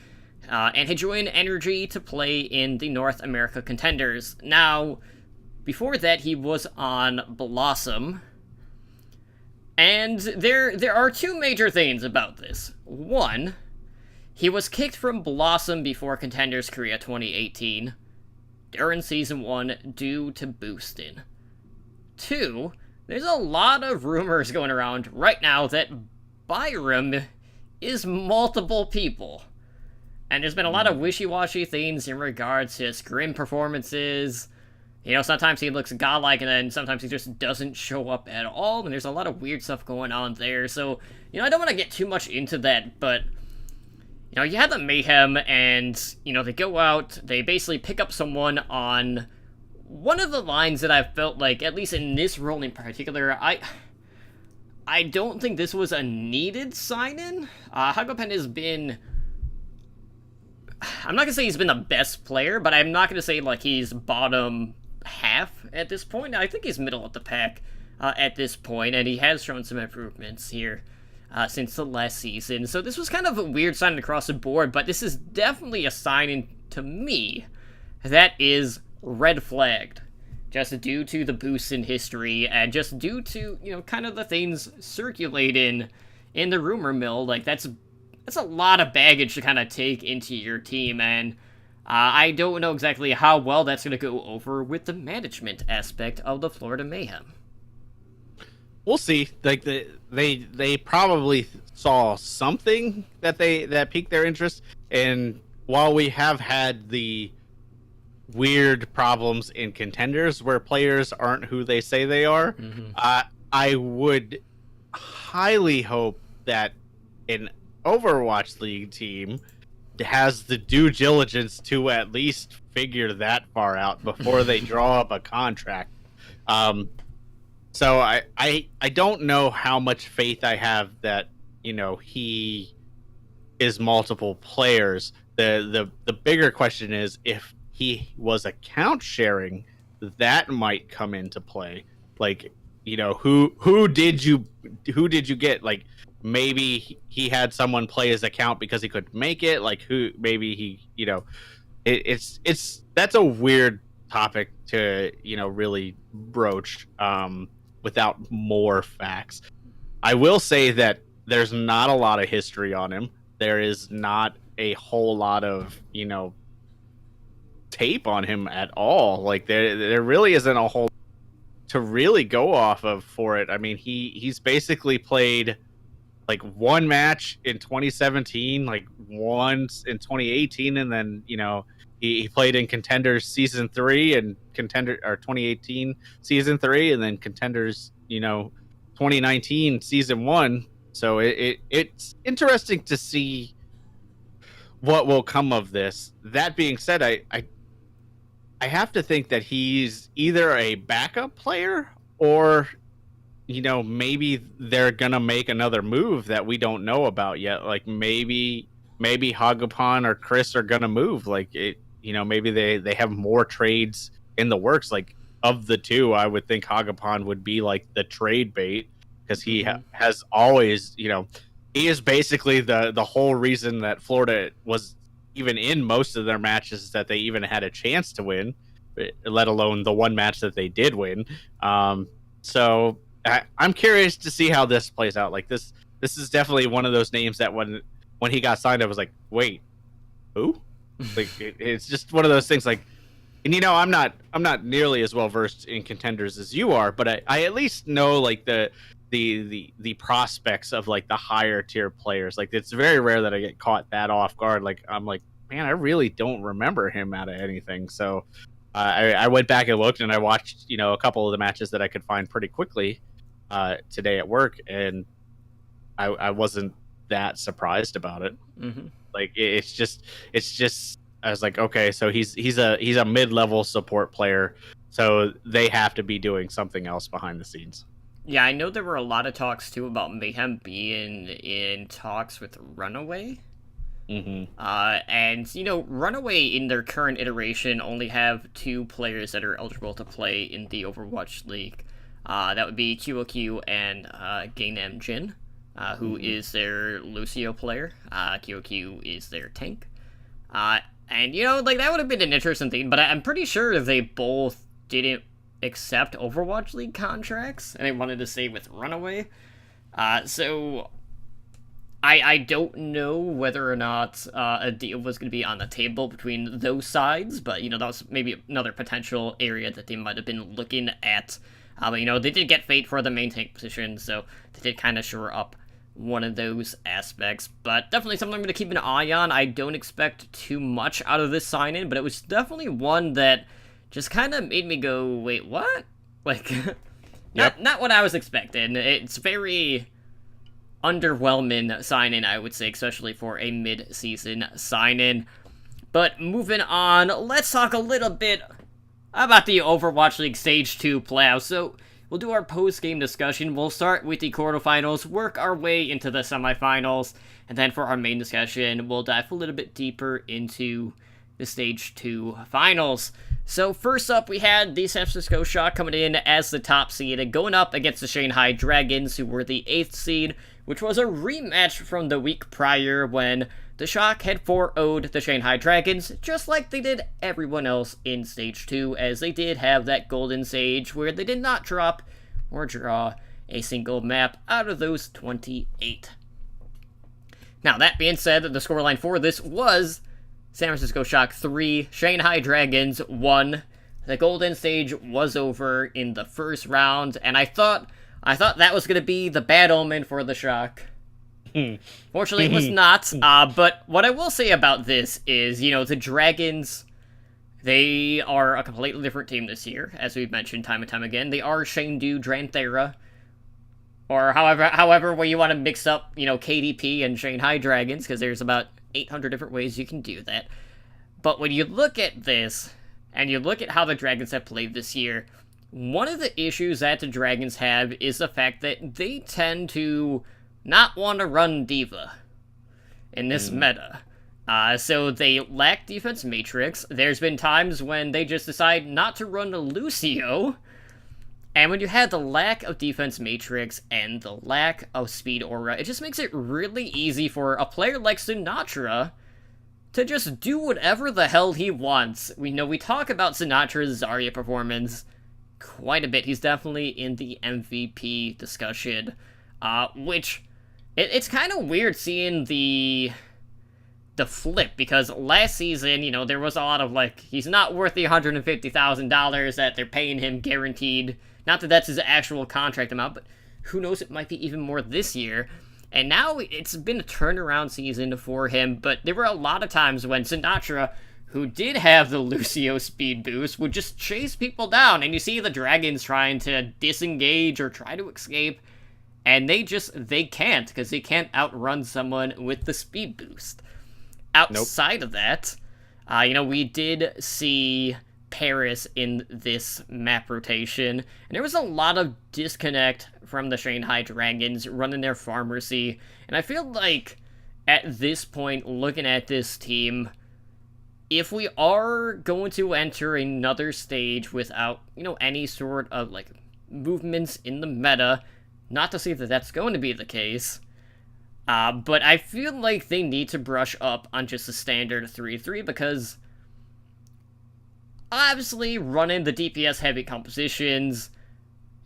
And had joined Energy to play in the North America Contenders. Now, before that, he was on Blossom. And there are 2 major things about this. One, he was kicked from Blossom before Contenders Korea 2018 during Season 1 due to boosting. 2, there's a lot of rumors going around right now that Byram is multiple people. And there's been a lot of wishy-washy things in regards to his grim performances, You know, sometimes he looks godlike, and then sometimes he just doesn't show up at all, and there's a lot of weird stuff going on there. So, you know, I don't want to get too much into that, but, you know, you have the Mayhem, and, you know, they go out, they basically pick up someone on one of the lines that I felt like, at least in this role in particular, I don't think this was a needed sign-in. Hagopen has been... I'm not going to say he's been the best player, but I'm not going to say, like, he's bottom half at this point. I think he's middle of the pack at this point, and he has shown some improvements here since the last season. So this was kind of a weird sign across the board, but this is definitely a sign-in to me that is red flagged. Just due to the boosts in history, and just due to, you know, kind of the things circulating in the rumor mill. Like, that's a lot of baggage to kind of take into your team, and I don't know exactly how well that's going to go over with the management aspect of the Florida Mayhem. We'll see. Like they probably saw something that piqued their interest, and while we have had the weird problems in contenders where players aren't who they say they are, I would highly hope that an Overwatch League team has the due diligence to at least figure that far out before they draw up a contract. So I don't know how much faith I have that, you know, he is multiple players. The bigger question is if he was account sharing, that might come into play. Like, you know, who did you get? Like, maybe he had someone play his account because he couldn't make it. Like, who maybe he, you know, it's that's a weird topic to, you know, really broach without more facts. I will say that there's not a lot of history on him. There is not a whole lot of, you know, tape on him at all. Like, there really isn't a whole to really go off of for it. I mean, he's basically played like one match in 2017, like once in 2018, and then, you know, he played in Contenders season 3 and 2018 season 3, and then Contenders, you know, 2019 season 1. So it's interesting to see what will come of this. That being said, I have to think that he's either a backup player or, you know, maybe they're gonna make another move that we don't know about yet. Like, maybe Hagupon or Chris are gonna move. Like, it, you know, maybe they have more trades in the works. Like, of the two, I would think Hagupon would be like the trade bait, because he has always, you know, he is basically the whole reason that Florida was even in most of their matches that they even had a chance to win, let alone the one match that they did win. So I'm curious to see how this plays out. Like, this is definitely one of those names that when he got signed, I was like, wait, who? Like, it's just one of those things. Like, and, you know, I'm not nearly as well versed in Contenders as you are, but I at least know, like, the prospects of, like, the higher tier players. Like, it's very rare that I get caught that off guard. Like, I'm like, man, I really don't remember him out of anything. So I went back and looked, and I watched, you know, a couple of the matches that I could find pretty quickly today at work, and I wasn't that surprised about it. Like, it's just I was like, okay, so he's a mid-level support player, so they have to be doing something else behind the scenes. Yeah, I know there were a lot of talks, too, about Mayhem being in talks with Runaway. And, you know, Runaway in their current iteration only have 2 players that are eligible to play in the Overwatch League. That would be QOQ and Gainem Jin, who is their Lucio player. QOQ is their tank. And, you know, like, that would have been an interesting thing, but I'm pretty sure they both didn't accept Overwatch League contracts, and they wanted to stay with Runaway. So I don't know whether or not a deal was going to be on the table between those sides, but, you know, that was maybe another potential area that they might have been looking at. But, you know, they did get Fate for the main tank position, so they did kind of shore up one of those aspects. But definitely something I'm going to keep an eye on. I don't expect too much out of this sign-in, but it was definitely one that, just kind of made me go, wait, what? Like, Yep. not what I was expecting. It's very underwhelming sign-in, I would say, especially for a mid-season sign-in. But moving on, let's talk a little bit about the Overwatch League Stage 2 playoffs. So, we'll do our post-game discussion. We'll start with the quarterfinals, work our way into the semifinals, and then for our main discussion, we'll dive a little bit deeper into the Stage 2 finals. So first up, we had the San Francisco Shock coming in as the top seed and going up against the Shanghai Dragons, who were the 8th seed, which was a rematch from the week prior when the Shock had 4-0'd the Shanghai Dragons, just like they did everyone else in Stage 2, as they did have that golden stage where they did not drop or draw a single map out of those 28. Now, that being said, the scoreline for this was San Francisco Shock 3, Shanghai Dragons 1. The golden stage was over in the first round, and I thought that was going to be the bad omen for the Shock. Fortunately, it was not. But what I will say about this is, the Dragons, they are a completely different team this year, as we've mentioned time and time again. They are Chengdu Dranthera, or however way you want to mix up, KDP and Shanghai Dragons, because there's about 800 different ways you can do that. But when you look at this, and you look at how the Dragons have played this year, one of the issues that the Dragons have is the fact that they tend to not want to run D.Va in this meta. So they lack defense matrix. There's been times when they just decide not to run a Lucio. And when you have the lack of defense matrix and the lack of speed aura, it just makes it really easy for a player like Sinatra to just do whatever the hell he wants. We talk about Sinatra's Zarya performance quite a bit. He's definitely in the MVP discussion, which it's kind of weird seeing the flip, because last season, there was a lot of, he's not worth the $150,000 that they're paying him guaranteed. Not that that's his actual contract amount, but who knows, it might be even more this year. And now it's been a turnaround season for him, but there were a lot of times when Sinatra, who did have the Lucio speed boost, would just chase people down, and you see the Dragons trying to disengage or try to escape, and they can't, because they can't outrun someone with the speed boost. Outside of that, we did see Paris in this map rotation, and there was a lot of disconnect from the Shanghai Dragons running their Pharmacy, and I feel like at this point, looking at this team, if we are going to enter another stage without, any sort of, movements in the meta, not to say that that's going to be the case, but I feel like they need to brush up on just a standard 3-3, because obviously running the DPS-heavy compositions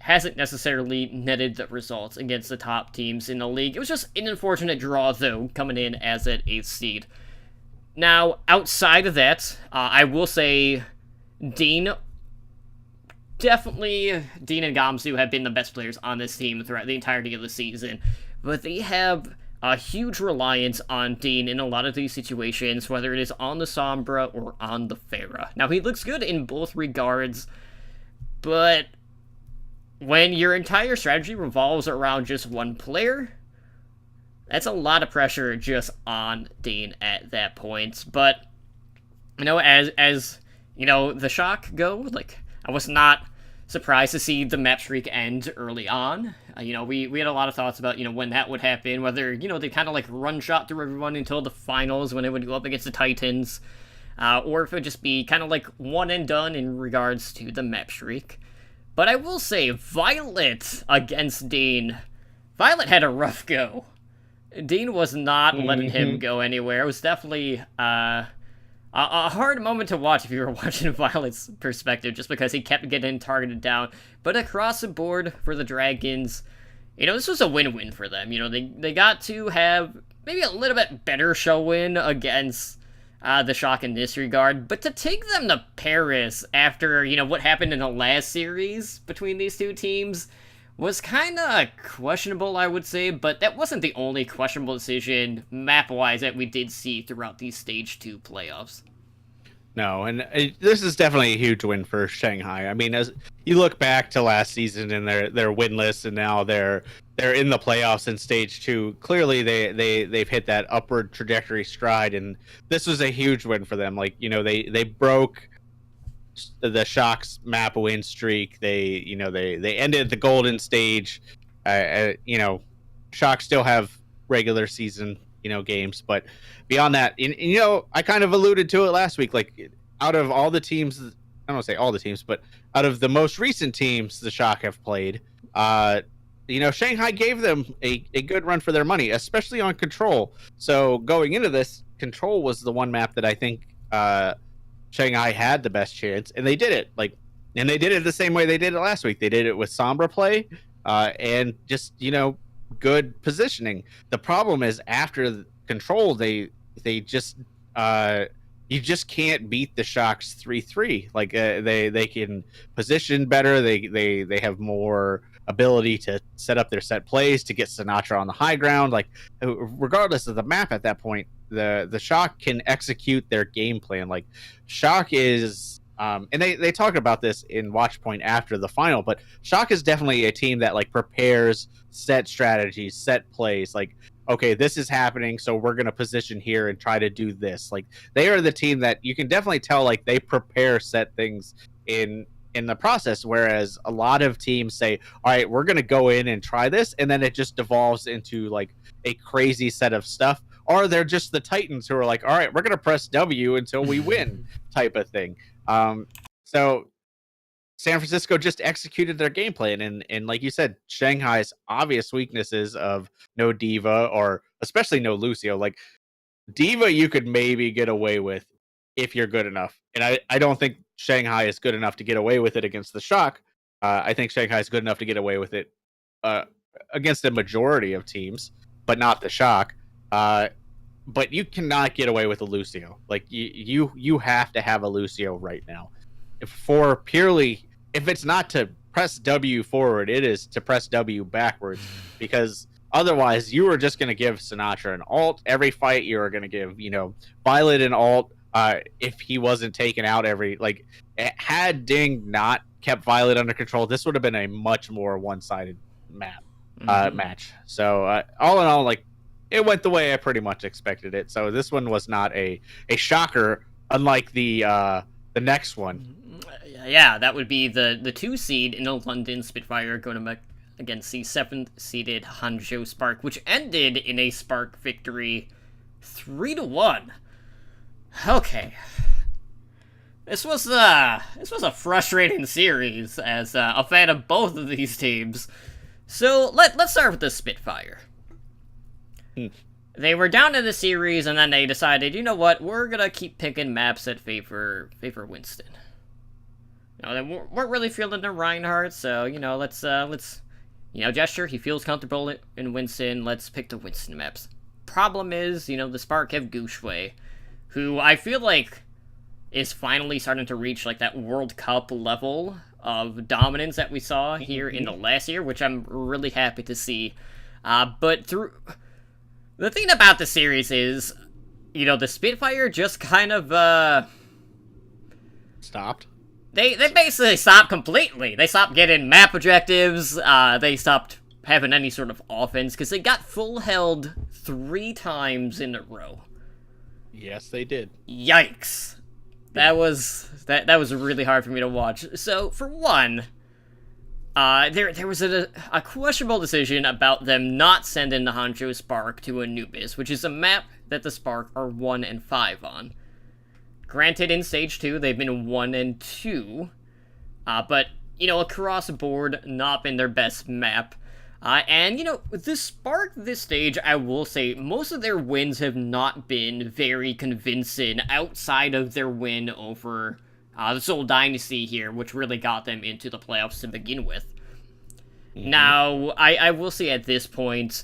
hasn't necessarily netted the results against the top teams in the league. It was just an unfortunate draw, though, coming in as an 8th seed. Now, outside of that, I will say Dean and Gamsu have been the best players on this team throughout the entirety of the season, but they have a huge reliance on Dean in a lot of these situations, whether it is on the Sombra or on the Pharah. Now, he looks good in both regards, but when your entire strategy revolves around just one player, that's a lot of pressure just on Dean at that point. But, as the Shock go, I was not surprised to see the map streak end early on. We had a lot of thoughts about, when that would happen, whether, they kind of run shot through everyone until the finals when it would go up against the Titans, or if it would just be kind of one and done in regards to the map streak. But I will say, Violet against Dean, Violet had a rough go. Dean was not letting him go anywhere. It was definitely a hard moment to watch if you were watching Violet's perspective, just because he kept getting targeted down. But across the board for the Dragons, this was a win-win for them. They got to have maybe a little bit better showing against the Shock in this regard, but to take them to Paris after, what happened in the last series between these two teams was kind of questionable, I would say, but that wasn't the only questionable decision map-wise that we did see throughout these Stage 2 playoffs. No, and this is definitely a huge win for Shanghai. I mean, as you look back to last season and their win list, and now they're in the playoffs in stage 2. Clearly, they've hit that upward trajectory stride, and this was a huge win for them. Like, they broke the Shock's map win streak. They ended the golden stage. Shock still have regular season games, but beyond that, I kind of alluded to it last week. Like, out of all the teams, I don't want to say all the teams, but out of the most recent teams the Shock have played, Shanghai gave them a good run for their money, especially on Control. So going into this, Control was the one map that I think Shanghai had the best chance, and they did it. And they did it the same way they did it last week. They did it with Sombra play, and just good positioning. The problem is after Control, they just you just can't beat the Shock's 3-3. Like, they can position better. They have more ability to set up their set plays, to get Sinatra on the high ground. Like, regardless of the map at that point, the Shock can execute their game plan. Like, Shock is and they talk about this in Watchpoint after the final, but Shock is definitely a team that prepares set strategies, set plays. Like, okay, this is happening, so we're going to position here and try to do this. Like, they are the team that you can definitely tell, they prepare set things in the process, whereas a lot of teams say, all right, we're going to go in and try this, and then it just devolves into, a crazy set of stuff. Or they're just the Titans who are like, all right, we're going to press W until we win type of thing. So San Francisco just executed their game plan, and like you said, Shanghai's obvious weaknesses of no Diva, or especially no Lucio. Like, Diva you could maybe get away with if you're good enough, and I don't think Shanghai is good enough to get away with it against the Shock. I think Shanghai is good enough to get away with it against a majority of teams, but not the Shock. But you cannot get away with a Lucio. Like, you have to have a Lucio right now. If it's not to press W forward, it is to press W backwards, because otherwise you are just going to give Sinatra an alt every fight. You are going to give, Violet an alt if he wasn't taken out had Ding not kept Violet under control, this would have been a much more one-sided match. So all in all, it went the way I pretty much expected it. So this one was not a shocker, unlike the next one. Yeah, that would be the 2 seed in the London Spitfire going up against the 7th seeded Hangzhou Spark, which ended in a Spark victory 3-1. Okay. This was a frustrating series as a fan of both of these teams. So let's start with the Spitfire. They were down in the series, and then they decided, you know what, we're gonna keep picking maps that favor Winston. They weren't really feeling the Reinhardt, so let's Gesture, he feels comfortable in Winston. Let's pick the Winston maps. Problem is, the Spark have Gouchway, who I feel like is finally starting to reach that World Cup level of dominance that we saw here in the last year, which I'm really happy to see. But the thing about the series is, the Spitfire just kind of stopped. They basically stopped completely. They stopped getting map objectives. They stopped having any sort of offense because they got full held 3 times in a row. Yes, they did. Yikes. That was really hard for me to watch. So, for one, there was a questionable decision about them not sending the Hangzhou Spark to Anubis, which is a map that the Spark are 1 and 5 on. Granted, in Stage 2, they've been 1 and 2, but, across the board, not been their best map. And, the Spark this stage, I will say, most of their wins have not been very convincing outside of their win over the Seoul Dynasty here, which really got them into the playoffs to begin with. Now, I will say at this point,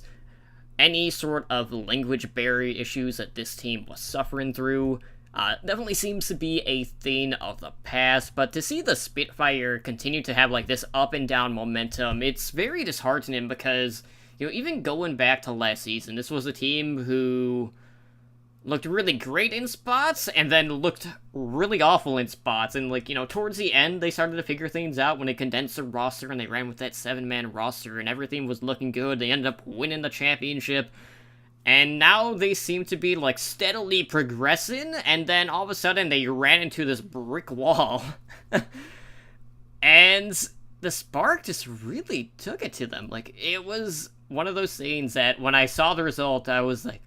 any sort of language barrier issues that this team was suffering through definitely seems to be a thing of the past, but to see the Spitfire continue to have this up and down momentum, it's very disheartening because, even going back to last season, this was a team who looked really great in spots and then looked really awful in spots. And, like, towards the end, they started to figure things out when they condensed the roster and they ran with that 7-man roster and everything was looking good. They ended up winning the championship. And now they seem to be, like, steadily progressing, and then all of a sudden they ran into this brick wall. And the Spark just really took it to them. Like, it was one of those things that when I saw the result, I was like,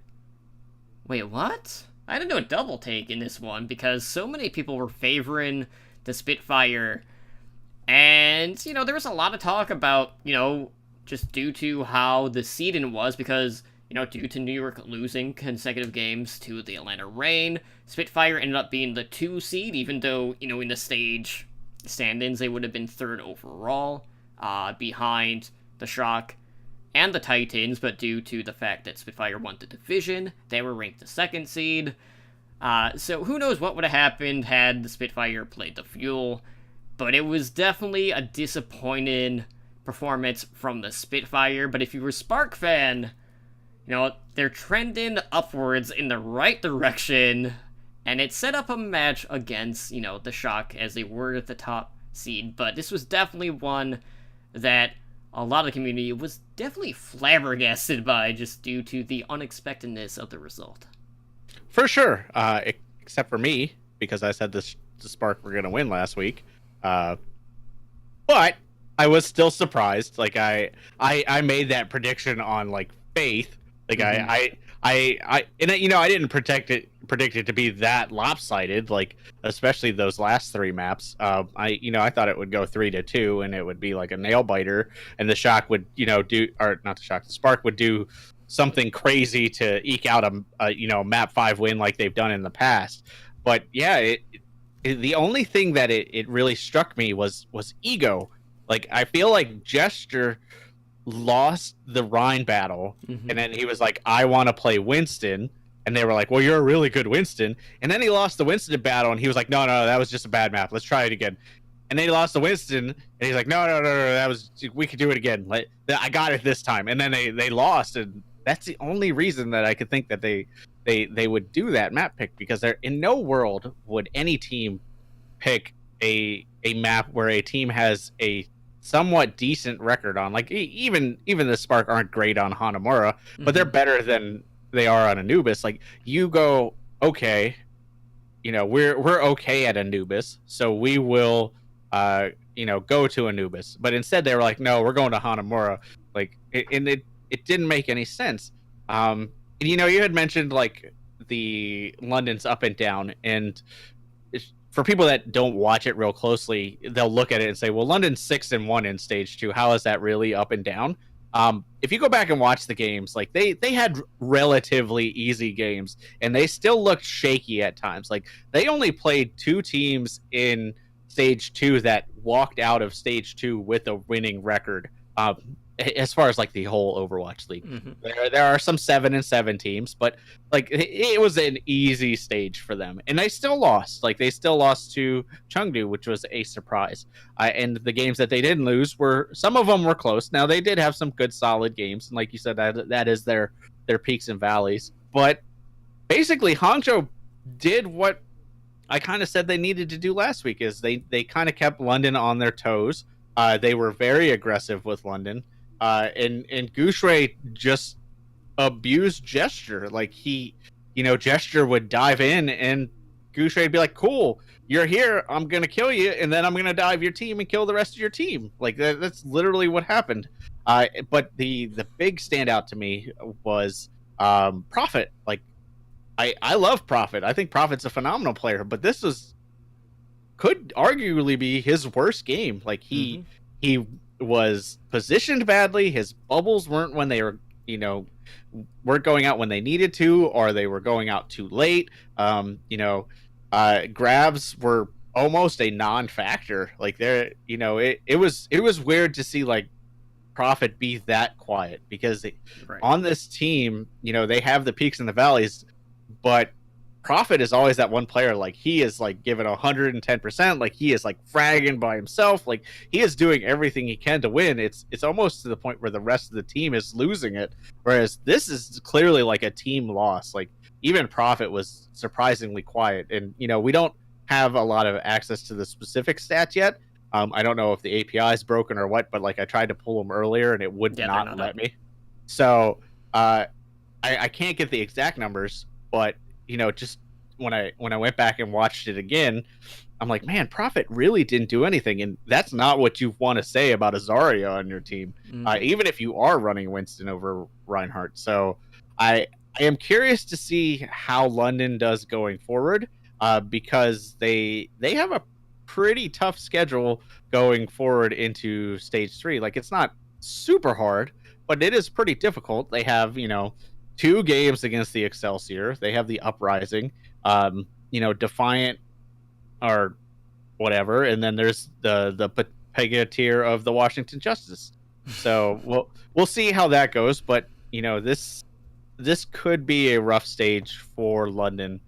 wait, what? I had to do a double take in this one, because so many people were favoring the Spitfire. And, there was a lot of talk about, just due to how the seeding was, because due to New York losing consecutive games to the Atlanta Reign, Spitfire ended up being the 2 seed, even though, in the stage stand-ins, they would have been 3rd overall, behind the Shock and the Titans, but due to the fact that Spitfire won the division, they were ranked the 2nd seed. So who knows what would have happened had the Spitfire played the Fuel, but it was definitely a disappointing performance from the Spitfire. But if you were a Spark fan, they're trending upwards in the right direction, and it set up a match against, the Shock as they were at the top seed. But this was definitely one that a lot of the community was definitely flabbergasted by, just due to the unexpectedness of the result. For sure, except for me, because I said the Spark were going to win last week. But I was still surprised. Like, I made that prediction on, like, faith. Like, I didn't predict it to be that lopsided, like, especially those last 3 maps. I thought it would go 3-2 and it would be like a nail biter, and the Shock would, the Spark would do something crazy to eke out a map 5 win like they've done in the past. But yeah, the only thing that it really struck me was ego. Like, I feel like Gesture lost the Rhine battle, and then he was like, I want to play Winston, and they were like, well, you're a really good Winston. And then he lost the Winston battle, and he was like, no, that was just a bad map, let's try it again. And then he lost the Winston, and he's like, no, we could do it again, I got it this time. And then they lost, and that's the only reason that I could think that they would do that map pick, because they're in no world would any team pick a map where a team has a somewhat decent record on. Like, even the Spark aren't great on Hanamura, but they're better than they are on Anubis. Like, you go, okay, we're okay at Anubis, so we will go to Anubis. But instead they were like, no, we're going to Hanamura. Like, it didn't make any sense. You had mentioned, like, the London's up and down, and for people that don't watch it real closely, they'll look at it and say, well, London's 6-1 in stage 2. How is that really up and down? If you go back and watch the games, like, they had relatively easy games, and they still looked shaky at times. Like, they only played 2 teams in stage 2 that walked out of stage 2 with a winning record. As far as, like, the whole Overwatch League, there are some 7-7 teams, but, like, it was an easy stage for them, and they still lost. Like, they still lost to Chengdu, which was a surprise. And the games that they didn't lose some of them were close. Now, they did have some good, solid games, and like you said, that is their peaks and valleys. But basically, Hangzhou did what I kind of said they needed to do last week. Is they kind of kept London on their toes. They were very aggressive with London. And Gushui just abused Gesture. Like, Gesture would dive in, and Gushui would be like, cool, you're here, I'm going to kill you, and then I'm going to dive your team and kill the rest of your team. Like, that's literally what happened. But the big standout to me was Prophet. Like, I love Prophet. I think Prophet's a phenomenal player, but this could arguably be his worst game. Like, he was positioned badly. His bubbles weren't when they were, weren't going out when they needed to, or they were going out too late. Grabs were almost a non-factor. Like, it was weird to see, like, Prophet be that quiet, because on this team, they have the peaks and the valleys, but Prophet is always that one player, like he is like giving 110%, like he is like fragging by himself, like he is doing everything he can to win. It's almost to the point where the rest of the team is losing it, whereas this is clearly like a team loss. Like even Prophet was surprisingly quiet, and we don't have a lot of access to the specific stats yet. I don't know if the API is broken or what, but like I tried to pull them earlier and it would not let me. So I can't get the exact numbers, but just when I went back and watched it again, I'm like, man, Prophet really didn't do anything, and that's not what you want to say about a Zarya on your team, even if you are running Winston over Reinhardt. So I am curious to see how London does going forward, because they have a pretty tough schedule going forward into stage 3. Like it's not super hard, but it is pretty difficult. They have 2 games against the Excelsior. They have the Uprising, Defiant or whatever, and then there's the Pegateer of the Washington Justice. So we'll see how that goes, but this could be a rough stage for London,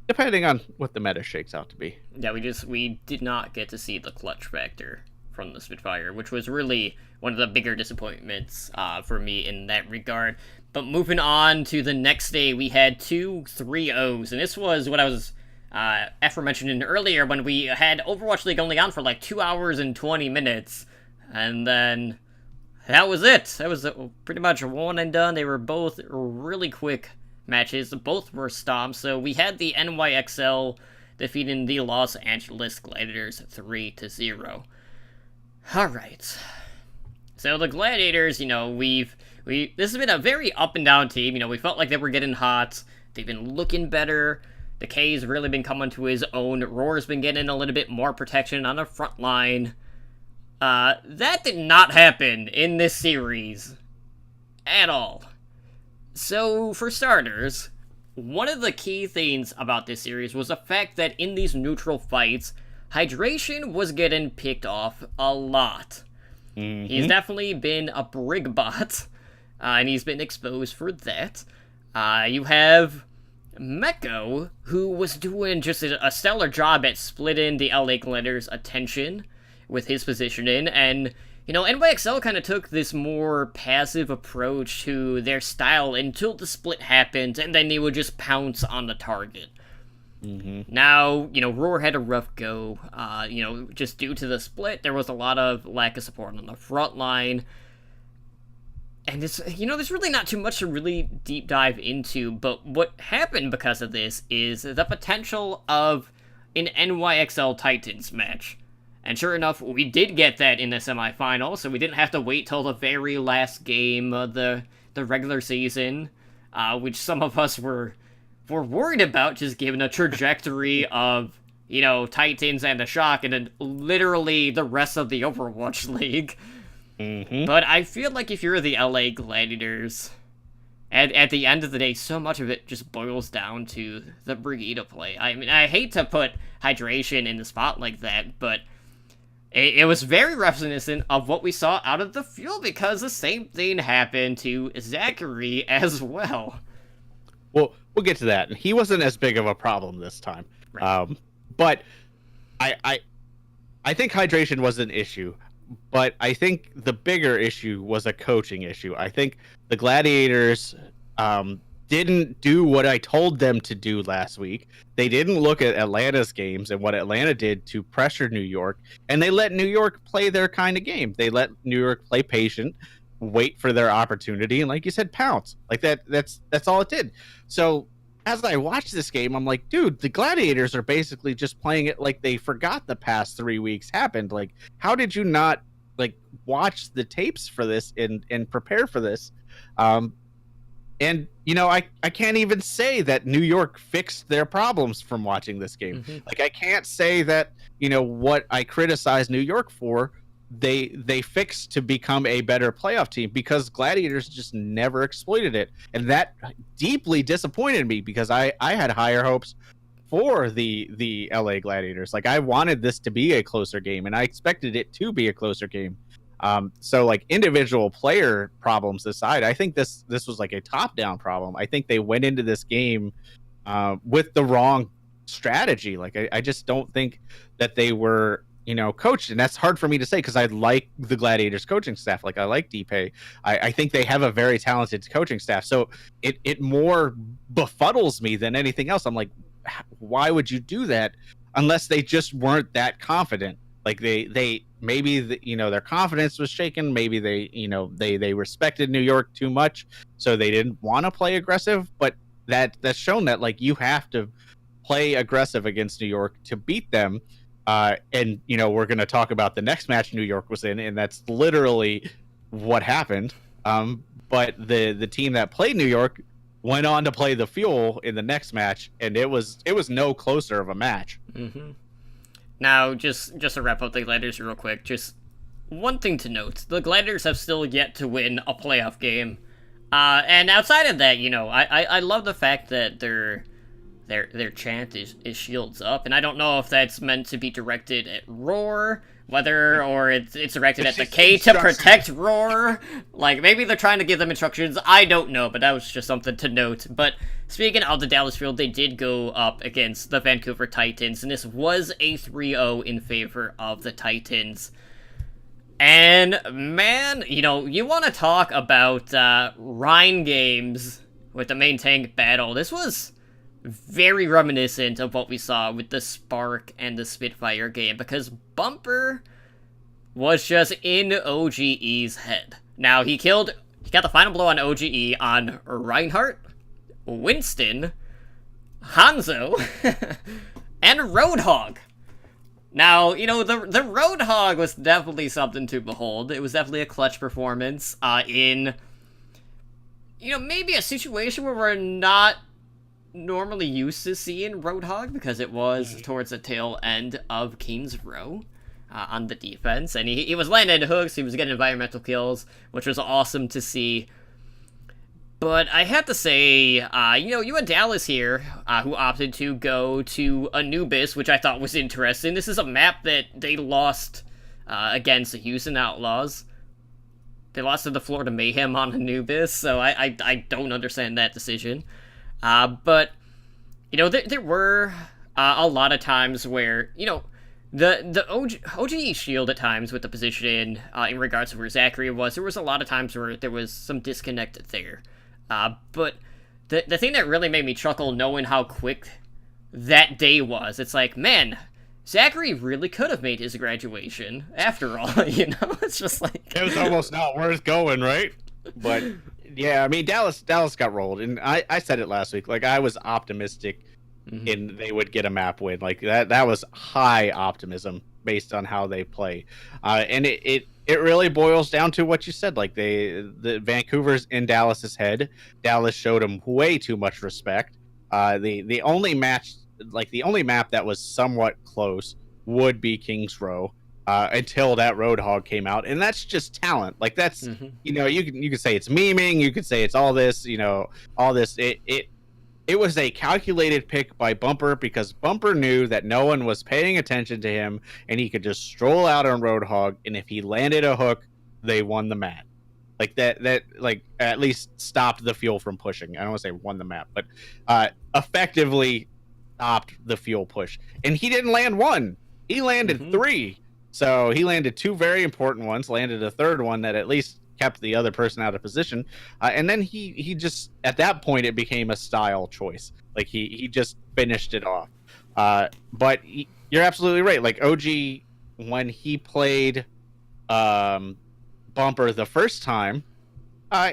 depending on what the meta shakes out to be. Yeah, we did not get to see the clutch factor from the Spitfire, which was really one of the bigger disappointments for me in that regard. But moving on to the next day, we had 2 3-0s, and this was what I was aforementioned earlier when we had Overwatch League only on for like 2 hours and 20 minutes, and then that was it. That was pretty much one and done. They were both really quick matches. Both were stomps. So we had the NYXL defeating the Los Angeles Gladiators 3-0. All right. So the Gladiators, this has been a very up and down team. We felt like they were getting hot. They've been looking better. The K's really been coming to his own. Roar's been getting a little bit more protection on the front line. That did not happen in this series at all. So, for starters, one of the key things about this series was the fact that in these neutral fights, Hydration was getting picked off a lot. He's definitely been a brig bot, and he's been exposed for that. You have Meko, who was doing just a stellar job at splitting the LA Gladiators' attention with his positioning, and NYXL kind of took this more passive approach to their style until the split happened, and then they would just pounce on the target. Now, Roar had a rough go, just due to the split. There was a lot of lack of support on the front line, and it's, there's really not too much to really deep dive into, but what happened because of this is the potential of an NYXL Titans match. And sure enough, we did get that in the semifinal, so we didn't have to wait till the very last game of the regular season, which some of us were worried about, just given the trajectory of, Titans and the Shock, and then literally the rest of the Overwatch League. But I feel like if you're the LA Gladiators, at the end of the day, so much of it just boils down to the Brigida play. I mean, I hate to put Hydration in the spot like that, but it was very reminiscent of what we saw out of the Fuel, because the same thing happened to Zachary as well. Well, we'll get to that. And he wasn't as big of a problem this time. Right. But I think Hydration was an issue. But I think the bigger issue was a coaching issue. I think the Gladiators didn't do what I told them to do last week. They didn't look at Atlanta's games and what Atlanta did to pressure New York, and they let New York play their kind of game. They let New York play patient, wait for their opportunity, and like you said, pounce. Like that's all it did. So as I watched this game, I'm like, dude, the Gladiators are basically just playing it like they forgot the past 3 weeks happened. Like, how did you not watch the tapes for this and prepare for this? And, I can't even say that New York fixed their problems from watching this game. Like, I can't say that, what I criticize New York for, they fixed to become a better playoff team, because Gladiators just never exploited it. And that deeply disappointed me, because I had higher hopes for the LA Gladiators. Like, I wanted this to be a closer game, and I expected it to be a closer game. So individual player problems aside, I think this was like a top-down problem. I think they went into this game with the wrong strategy. Like I just don't think that they were, coached, and that's hard for me to say because I like the Gladiators coaching staff. Like I like DP. I think they have a very talented coaching staff. So it more befuddles me than anything else. I'm like, why would you do that unless they just weren't that confident? Like they maybe their confidence was shaken. Maybe they respected New York too much, so they didn't want to play aggressive. But that's shown that like you have to play aggressive against New York to beat them. And we're going to talk about the next match New York was in, and that's literally what happened. But the team that played New York went on to play the Fuel in the next match, and it was no closer of a match. Mm-hmm. Now, just to wrap up the Gladiators real quick, just one thing to note: the Gladiators have still yet to win a playoff game. And outside of that, I love the fact that their chant is shields up, and I don't know if that's meant to be directed at Roar, or it's directed at the K to protect Roar. Like, maybe they're trying to give them instructions, I don't know, but that was just something to note. But speaking of the Dallas field, they did go up against the Vancouver Titans, and this was a 3-0 in favor of the Titans. And, man, you want to talk about Rhine games with the main tank battle. This was very reminiscent of what we saw with the Spark and the Spitfire game, because Bumper was just in OGE's head. Now, he got the final blow on OGE on Reinhardt, Winston, Hanzo, and Roadhog. Now, the Roadhog was definitely something to behold. It was definitely a clutch performance in, maybe a situation where we're not normally used to seeing Roadhog, because it was towards the tail end of King's Row on the defense, and he was landing hooks, he was getting environmental kills, which was awesome to see. But I have to say, you had Dallas here, who opted to go to Anubis, which I thought was interesting. This is a map that they lost against the Houston Outlaws. They lost to the Florida Mayhem on Anubis, so I don't understand that decision. But, there were a lot of times where, the OGE shield at times with the position in regards to where Zachary was, there was a lot of times where there was some disconnect there. But the thing that really made me chuckle, knowing how quick that day was, it's like, man, Zachary really could have made his graduation after all, It's just like... It was almost not worth going, right? But, yeah, I mean, Dallas got rolled, and I said it last week. Like, I was optimistic in they would get a map win. Like, that was high optimism based on how they play. And it really boils down to what you said. Like, the Vancouver's in Dallas's head. Dallas showed them way too much respect. The only map that was somewhat close would be King's Row, until that Roadhog came out, and that's just talent. Like, that's you can say it's memeing, you could say it's all this, all this. It was a calculated pick by Bumper, because Bumper knew that no one was paying attention to him, and he could just stroll out on Roadhog, and if he landed a hook, they won the map. Like that like at least stopped the Fuel from pushing. I don't want to say won the map, but effectively stopped the Fuel push. And he didn't land one. He landed three. So he landed two very important ones, landed a third one that at least kept the other person out of position. And then he just, at that point, it became a style choice. Like, he just finished it off. But you're absolutely right. Like, OG, when he played Bumper the first time,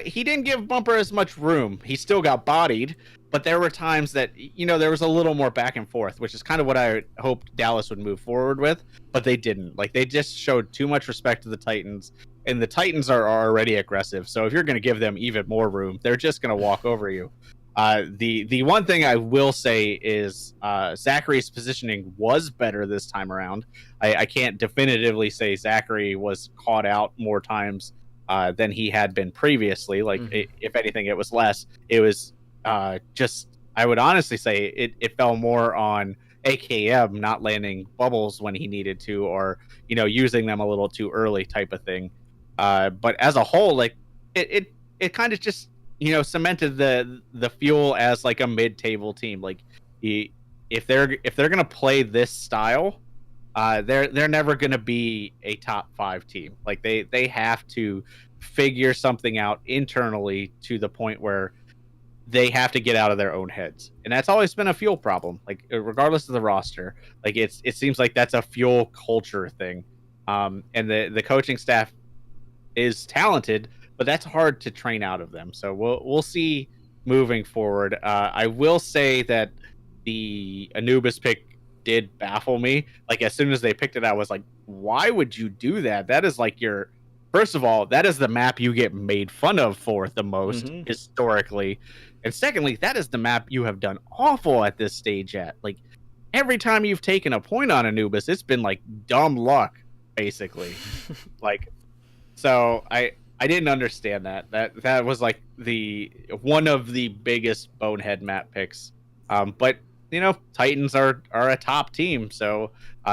he didn't give Bumper as much room. He still got bodied, but there were times that, there was a little more back and forth, which is kind of what I hoped Dallas would move forward with, but they didn't. Like, they just showed too much respect to the Titans, and the Titans are already aggressive, so if you're going to give them even more room, they're just going to walk over you. The one thing I will say is Zachary's positioning was better this time around. I can't definitively say Zachary was caught out more times than he had been previously. Like, if anything, it was less. It was just, I would honestly say it fell more on AKM not landing bubbles when he needed to, or using them a little too early type of thing. But as a whole, like, it kind of just cemented the Fuel as like a mid-table team. Like if they're gonna play this style, they're never gonna be a top 5 team. Like they have to figure something out internally to the point where they have to get out of their own heads, and that's always been a Fuel problem. Like regardless of the roster, like it seems like that's a Fuel culture thing. And the coaching staff is talented, but that's hard to train out of them. So we'll see moving forward. I will say that the Anubis pick did baffle me. Like as soon as they picked it, I was like, why would you do that? That is like first of all, that is the map you get made fun of for the most historically. And secondly, that is the map you have done awful at this stage at. Like every time you've taken a point on Anubis, it's been like dumb luck, basically. Like, so I didn't understand that. That was like one of the biggest bonehead map picks. But Titans are a top team, so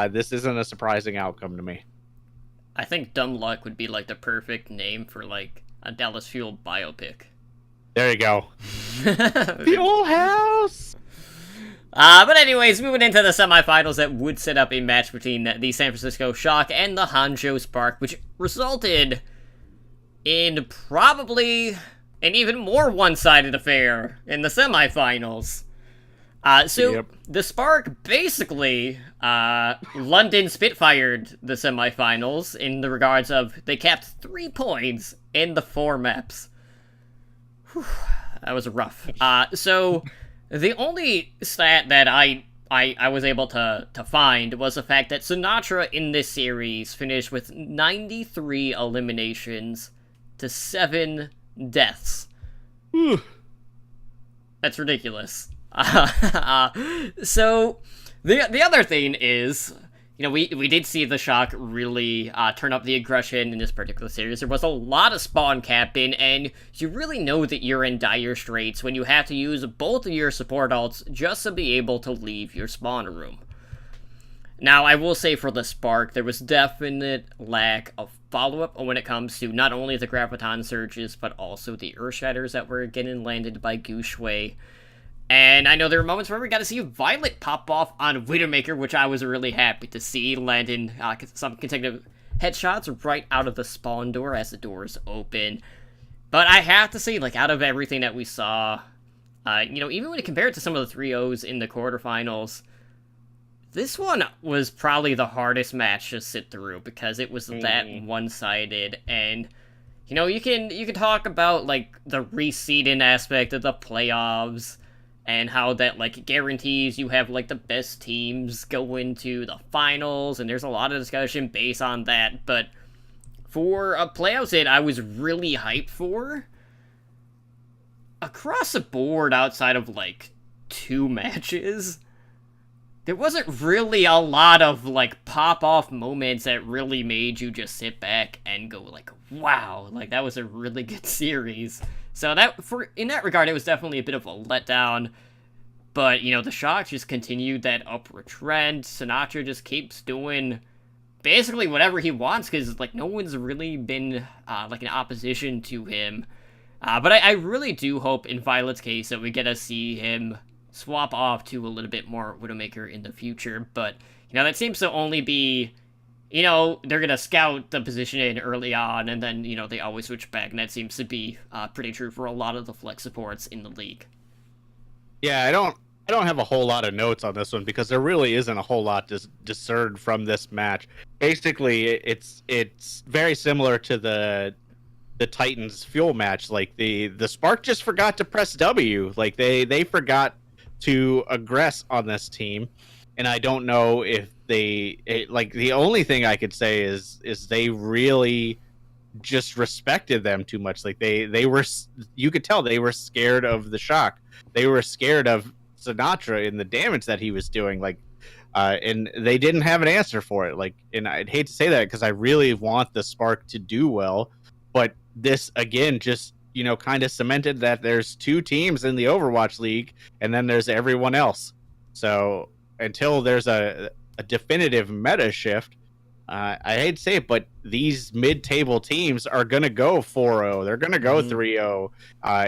this isn't a surprising outcome to me. I think dumb luck would be like the perfect name for like a Dallas Fuel biopic. There you go. The old house. But anyways, moving into the semifinals that would set up a match between the San Francisco Shock and the Hangzhou Spark, which resulted in probably an even more one-sided affair in the semifinals. Yep. The Spark basically, London Spitfired the semifinals in the regards of they capped 3 points in the 4 maps. Whew, that was rough. So the only stat that I was able to find was the fact that Sinatra in this series finished with 93 eliminations to 7 deaths. Whew. That's ridiculous. So the other thing is, we did see the Shock really turn up the aggression in this particular series. There was a lot of spawn capping, and you really know that you're in dire straits when you have to use both of your support ults just to be able to leave your spawn room. Now, I will say for the Spark, there was definite lack of follow-up when it comes to not only the Graviton surges, but also the Earthshatters that were getting landed by Gooshway. And I know there were moments where we got to see Violet pop off on Widowmaker, which I was really happy to see, landing some consecutive headshots right out of the spawn door as the doors open. But I have to say, like, out of everything that we saw, even when you compare it to some of the 3-0s in the quarterfinals, this one was probably the hardest match to sit through because it was that one-sided. And you can talk about like the reseeding aspect of the playoffs and how that like guarantees you have like the best teams go into the finals, and there's a lot of discussion based on that. But for a playoffs hit, I was really hyped for. Across the board, outside of like 2 matches, there wasn't really a lot of like pop-off moments that really made you just sit back and go like, wow, like that was a really good series. So in that regard, it was definitely a bit of a letdown. But, the Shock just continued that upward trend. Sinatra just keeps doing basically whatever he wants because, like, no one's really been, like, in opposition to him. But I really do hope in Violet's case that we get to see him swap off to a little bit more Widowmaker in the future. But, that seems to only be, they're going to scout the position in early on, and then, they always switch back. And that seems to be pretty true for a lot of the flex supports in the league. Yeah, I don't have a whole lot of notes on this one because there really isn't a whole lot to discern from this match. Basically, it's very similar to the Titans Fuel match. Like the Spark just forgot to press W. Like they forgot to aggress on this team, and I don't know if the only thing I could say is they really just respected them too much. Like they were, you could tell they were scared of the Shock. They were scared of Sinatra and the damage that he was doing. Like, and they didn't have an answer for it. Like, and I'd hate to say that because I really want the Spark to do well, but this again just kind of cemented that there's 2 teams in the Overwatch League, and then there's everyone else. So until there's a definitive meta shift, I hate to say it, but these mid-table teams are going to go 4-0. They're going to go 3-0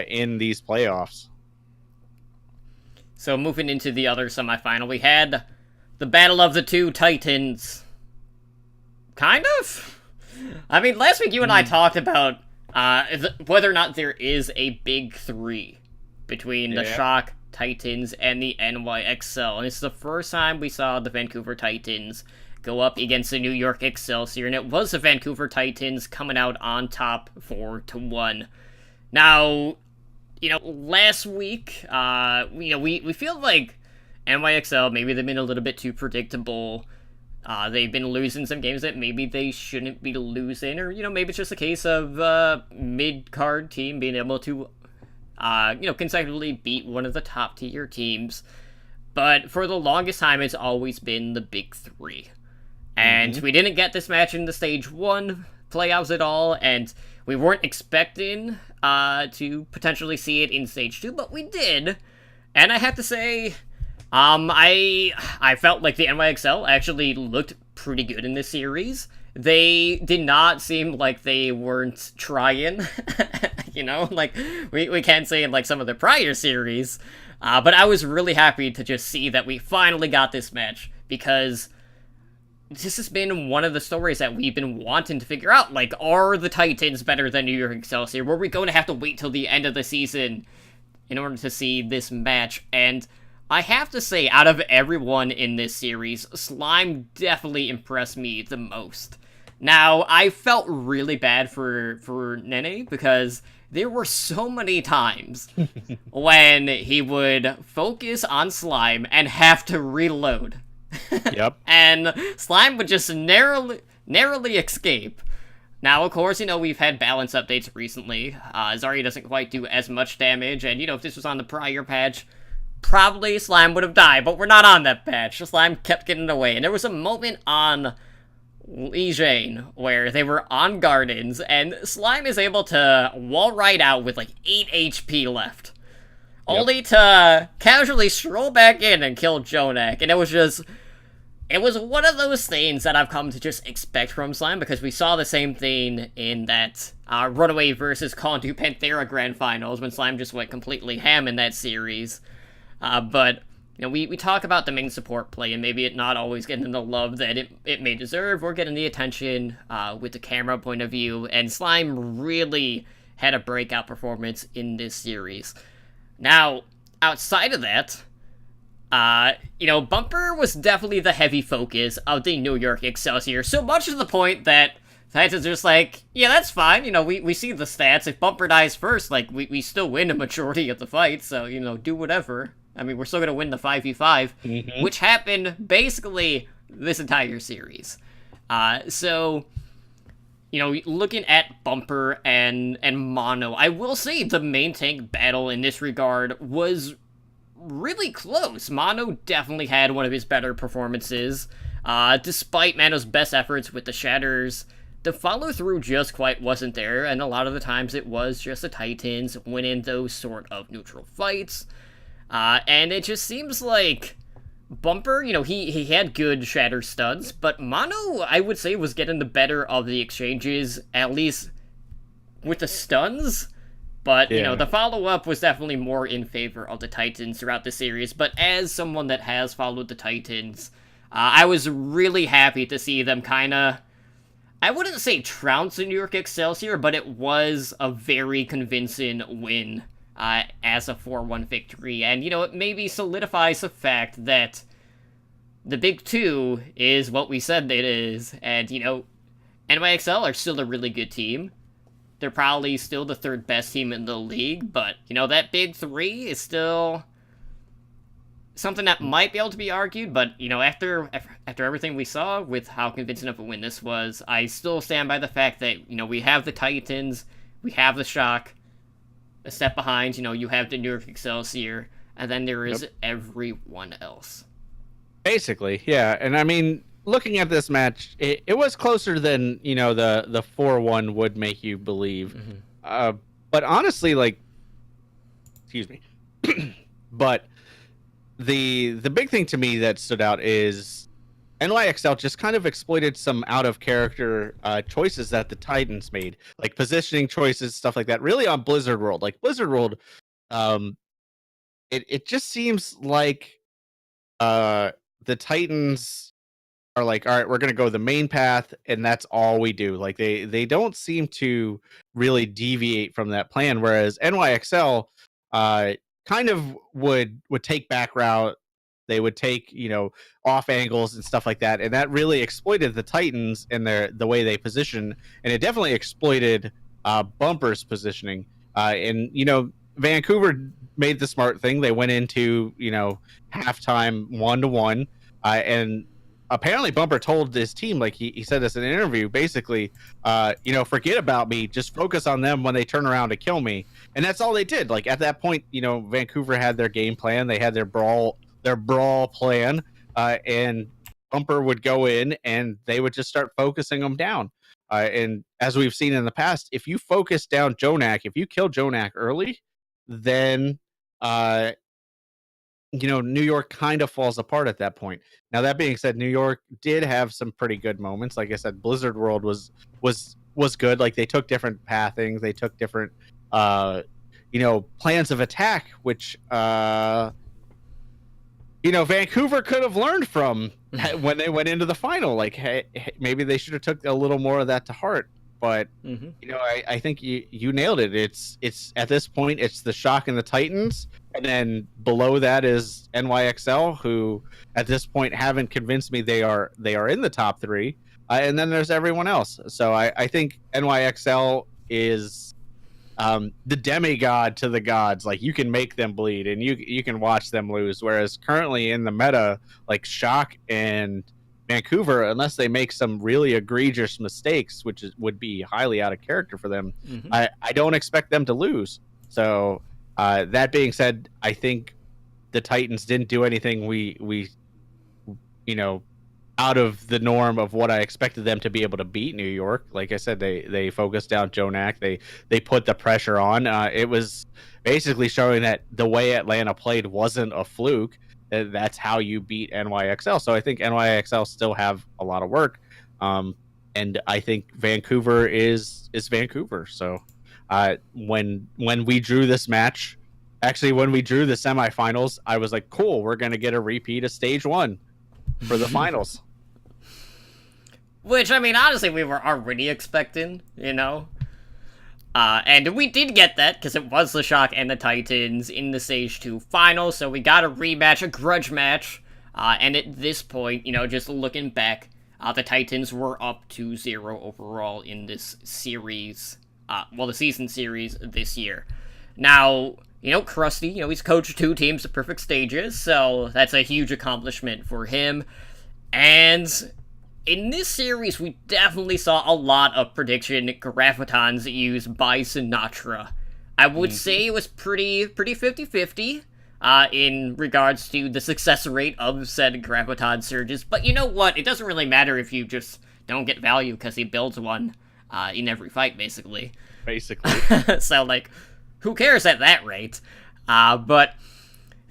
in these playoffs. So moving into the other semifinal, we had the Battle of the Two Titans. Kind of? I mean, last week you and I talked about whether or not there is a big three between the Shock Titans and the NYXL. And it's the first time we saw the Vancouver Titans go up against the New York Excelsior, and it was the Vancouver Titans coming out on top 4-1. Now, last week, we feel like NYXL, maybe they've been a little bit too predictable. They've been losing some games that maybe they shouldn't be losing, or, maybe it's just a case of mid-card team being able to, consecutively beat one of the top-tier teams. But for the longest time, it's always been the big three. And we didn't get this match in the Stage 1 playoffs at all, and we weren't expecting to potentially see it in Stage 2, but we did. And I have to say, I felt like the NYXL actually looked pretty good in this series. They did not seem like they weren't trying, we can't say in like some of the prior series, but I was really happy to just see that we finally got this match, because this has been one of the stories that we've been wanting to figure out. Like, are the Titans better than New York Excelsior? Were we going to have to wait till the end of the season in order to see this match? And I have to say, out of everyone in this series, Slime definitely impressed me the most. Now, I felt really bad for Nene, because there were so many times when he would focus on Slime and have to reload. Yep. And Slime would just narrowly escape. Now, of course, we've had balance updates recently. Zarya doesn't quite do as much damage, and, if this was on the prior patch, probably Slime would have died, but we're not on that patch. Slime kept getting away, and there was a moment on Legion where they were on Gardens, and Slime is able to wall right out with, 8 HP left. Only to casually stroll back in and kill Jonak, and it was one of those things that I've come to just expect from Slime, because we saw the same thing in that Runaway versus Kondu Panthera Grand Finals, when Slime just went completely ham in that series. But, we talk about the main support play, and maybe it not always getting the love that it may deserve, or getting the attention with the camera point of view, and Slime really had a breakout performance in this series. Now, outside of that, Bumper was definitely the heavy focus of the New York Excelsior, so much to the point that Titans are just like, yeah, that's fine, we see the stats. If Bumper dies first, we still win a majority of the fight, so, do whatever. I mean, we're still gonna win the 5v5, which happened basically this entire series. So, looking at Bumper and Mono, I will say the main tank battle in this regard was really close. Mono definitely had one of his better performances. Despite Mono's best efforts with the Shatters, the follow-through just quite wasn't there, and a lot of the times it was just the Titans winning those sort of neutral fights. And it just seems like Bumper, he had good Shatter stuns, but Mono, I would say, was getting the better of the exchanges, at least with the stuns. But, the follow-up was definitely more in favor of the Titans throughout the series. But as someone that has followed the Titans, I was really happy to see them kind of, I wouldn't say trounce the New York Excelsior, but it was a very convincing win as a 4-1 victory. And, it maybe solidifies the fact that the Big Two is what we said it is. And, NYXL are still a really good team. They're probably still the third best team in the league, but, that Big Three is still something that might be able to be argued, but, after everything we saw with how convincing of a win this was, I still stand by the fact that, we have the Titans, we have the Shock, a step behind, you have the New York Excelsior, and then there is everyone else. Basically, yeah. And I mean, looking at this match, it was closer than, the 4-1 would make you believe. But honestly, excuse me. But the big thing to me that stood out is NYXL just kind of exploited some out of character choices that the Titans made, like positioning choices, stuff like that. Really on Blizzard World, like Blizzard World, um, it just seems like the Titans are like, all right, we're gonna go the main path, and that's all we do. Like they don't seem to really deviate from that plan. Whereas NYXL kind of would take back route. They would take, off angles and stuff like that, and that really exploited the Titans and the way they position, and it definitely exploited Bumper's positioning. And Vancouver made the smart thing. They went into halftime 1-1, and apparently Bumper told his team, like he said this in an interview, basically, forget about me, just focus on them when they turn around to kill me. And that's all they did. Like at that point, Vancouver had their game plan, they had their brawl plan, and Bumper would go in and they would just start focusing them down. And as we've seen in the past, if you focus down Jonak, if you kill Jonak early, then New York kind of falls apart at that point. Now that being said, New York did have some pretty good moments. Like I said, Blizzard World was good. Like they took different pathings, they took different plans of attack, which Vancouver could have learned from when they went into the final. Like, hey, maybe they should have took a little more of that to heart. But I think you nailed it. It's at this point, it's the Shock and the Titans, and then below that is NYXL, who at this point haven't convinced me they are in the top three. And then there's everyone else. So I think NYXL is the demigod to the gods. Like you can make them bleed and you can watch them lose. Whereas currently in the meta, like Shock and Vancouver, unless they make some really egregious mistakes, which would be highly out of character for them, I don't expect them to lose. So that being said, I think the Titans didn't do anything we out of the norm of what I expected them to be able to beat New York. Like I said, they focused down Jonak. They put the pressure on. It was basically showing that the way Atlanta played wasn't a fluke. That's how you beat NYXL. So I think NYXL still have a lot of work. And I think Vancouver is Vancouver. So when we drew this match, actually when we drew the semifinals, I was like, cool, we're going to get a repeat of stage 1 for the finals. Which, I mean, honestly, we were already expecting, and we did get that, because it was the Shock and the Titans in the Stage 2 final, so we got a rematch, a grudge match, and at this point, just looking back, the Titans were up 2-0 overall in this series, the season series this year. Now, Krusty, he's coached 2 teams at perfect stages, so that's a huge accomplishment for him, and in this series, we definitely saw a lot of prediction gravitons used by Sinatra. I would say it was pretty 50-50 in regards to the success rate of said graviton surges, but you know what? It doesn't really matter if you just don't get value because he builds one in every fight, basically. So, like, who cares at that rate? But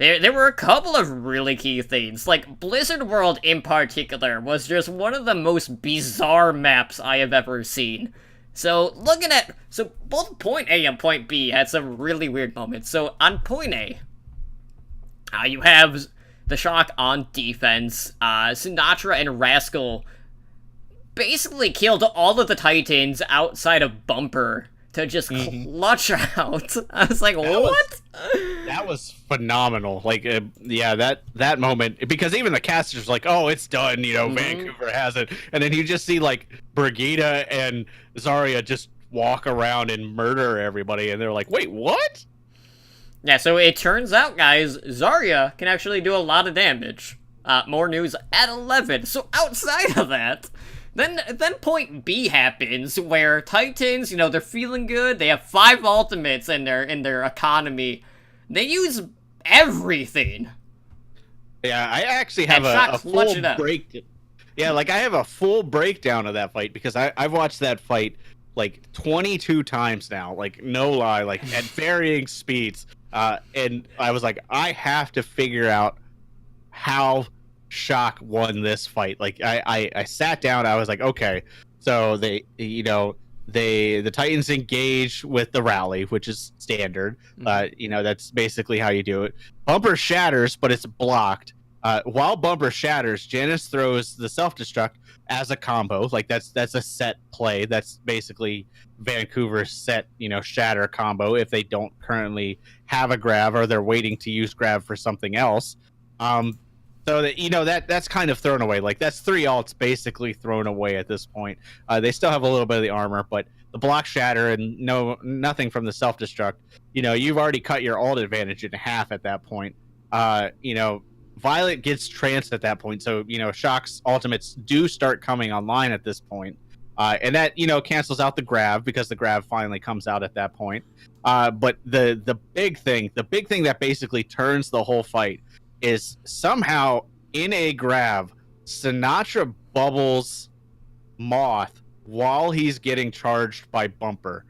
there were a couple of really key things. Like, Blizzard World in particular was just one of the most bizarre maps I have ever seen. So, both Point A and Point B had some really weird moments. So, on Point A, you have the Shock on defense. Sinatra and Rascal basically killed all of the Titans outside of Bumper to just clutch out. I was like, what? That was phenomenal. Like, that moment, because even the casters like, oh, it's done, Vancouver has it. And then you just see, like, Brigida and Zarya just walk around and murder everybody. And they're like, wait, what? Yeah, so it turns out, guys, Zarya can actually do a lot of damage. More news at 11. So outside of that, Then Point B happens, where Titans, they're feeling good. They have 5 ultimates in their economy. They use everything. Yeah, I actually have a full breakdown. Yeah, like I have a full breakdown of that fight because I've watched that fight like 22 times now. Like no lie, like at varying speeds. And I was like, I have to figure out how Shock won this fight. Like I sat down, I was like, okay, so the Titans engage with the rally, which is standard. That's basically how you do it. Bumper shatters, but it's blocked. While Bumper shatters, Janice throws the self-destruct as a combo. Like that's a set play. That's basically Vancouver's set, shatter combo if they don't currently have a grab or they're waiting to use grab for something else. So that that's kind of thrown away. Like that's 3 alts basically thrown away at this point. They still have a little bit of the armor, but the block shatter and nothing from the self-destruct. You've already cut your alt advantage in half at that point. Violet gets tranced at that point, so Shock's ultimates do start coming online at this point, and that cancels out the grab because the grab finally comes out at that point. But the big thing that basically turns the whole fight is somehow in a grab, Sinatra bubbles Moth while he's getting charged by Bumper,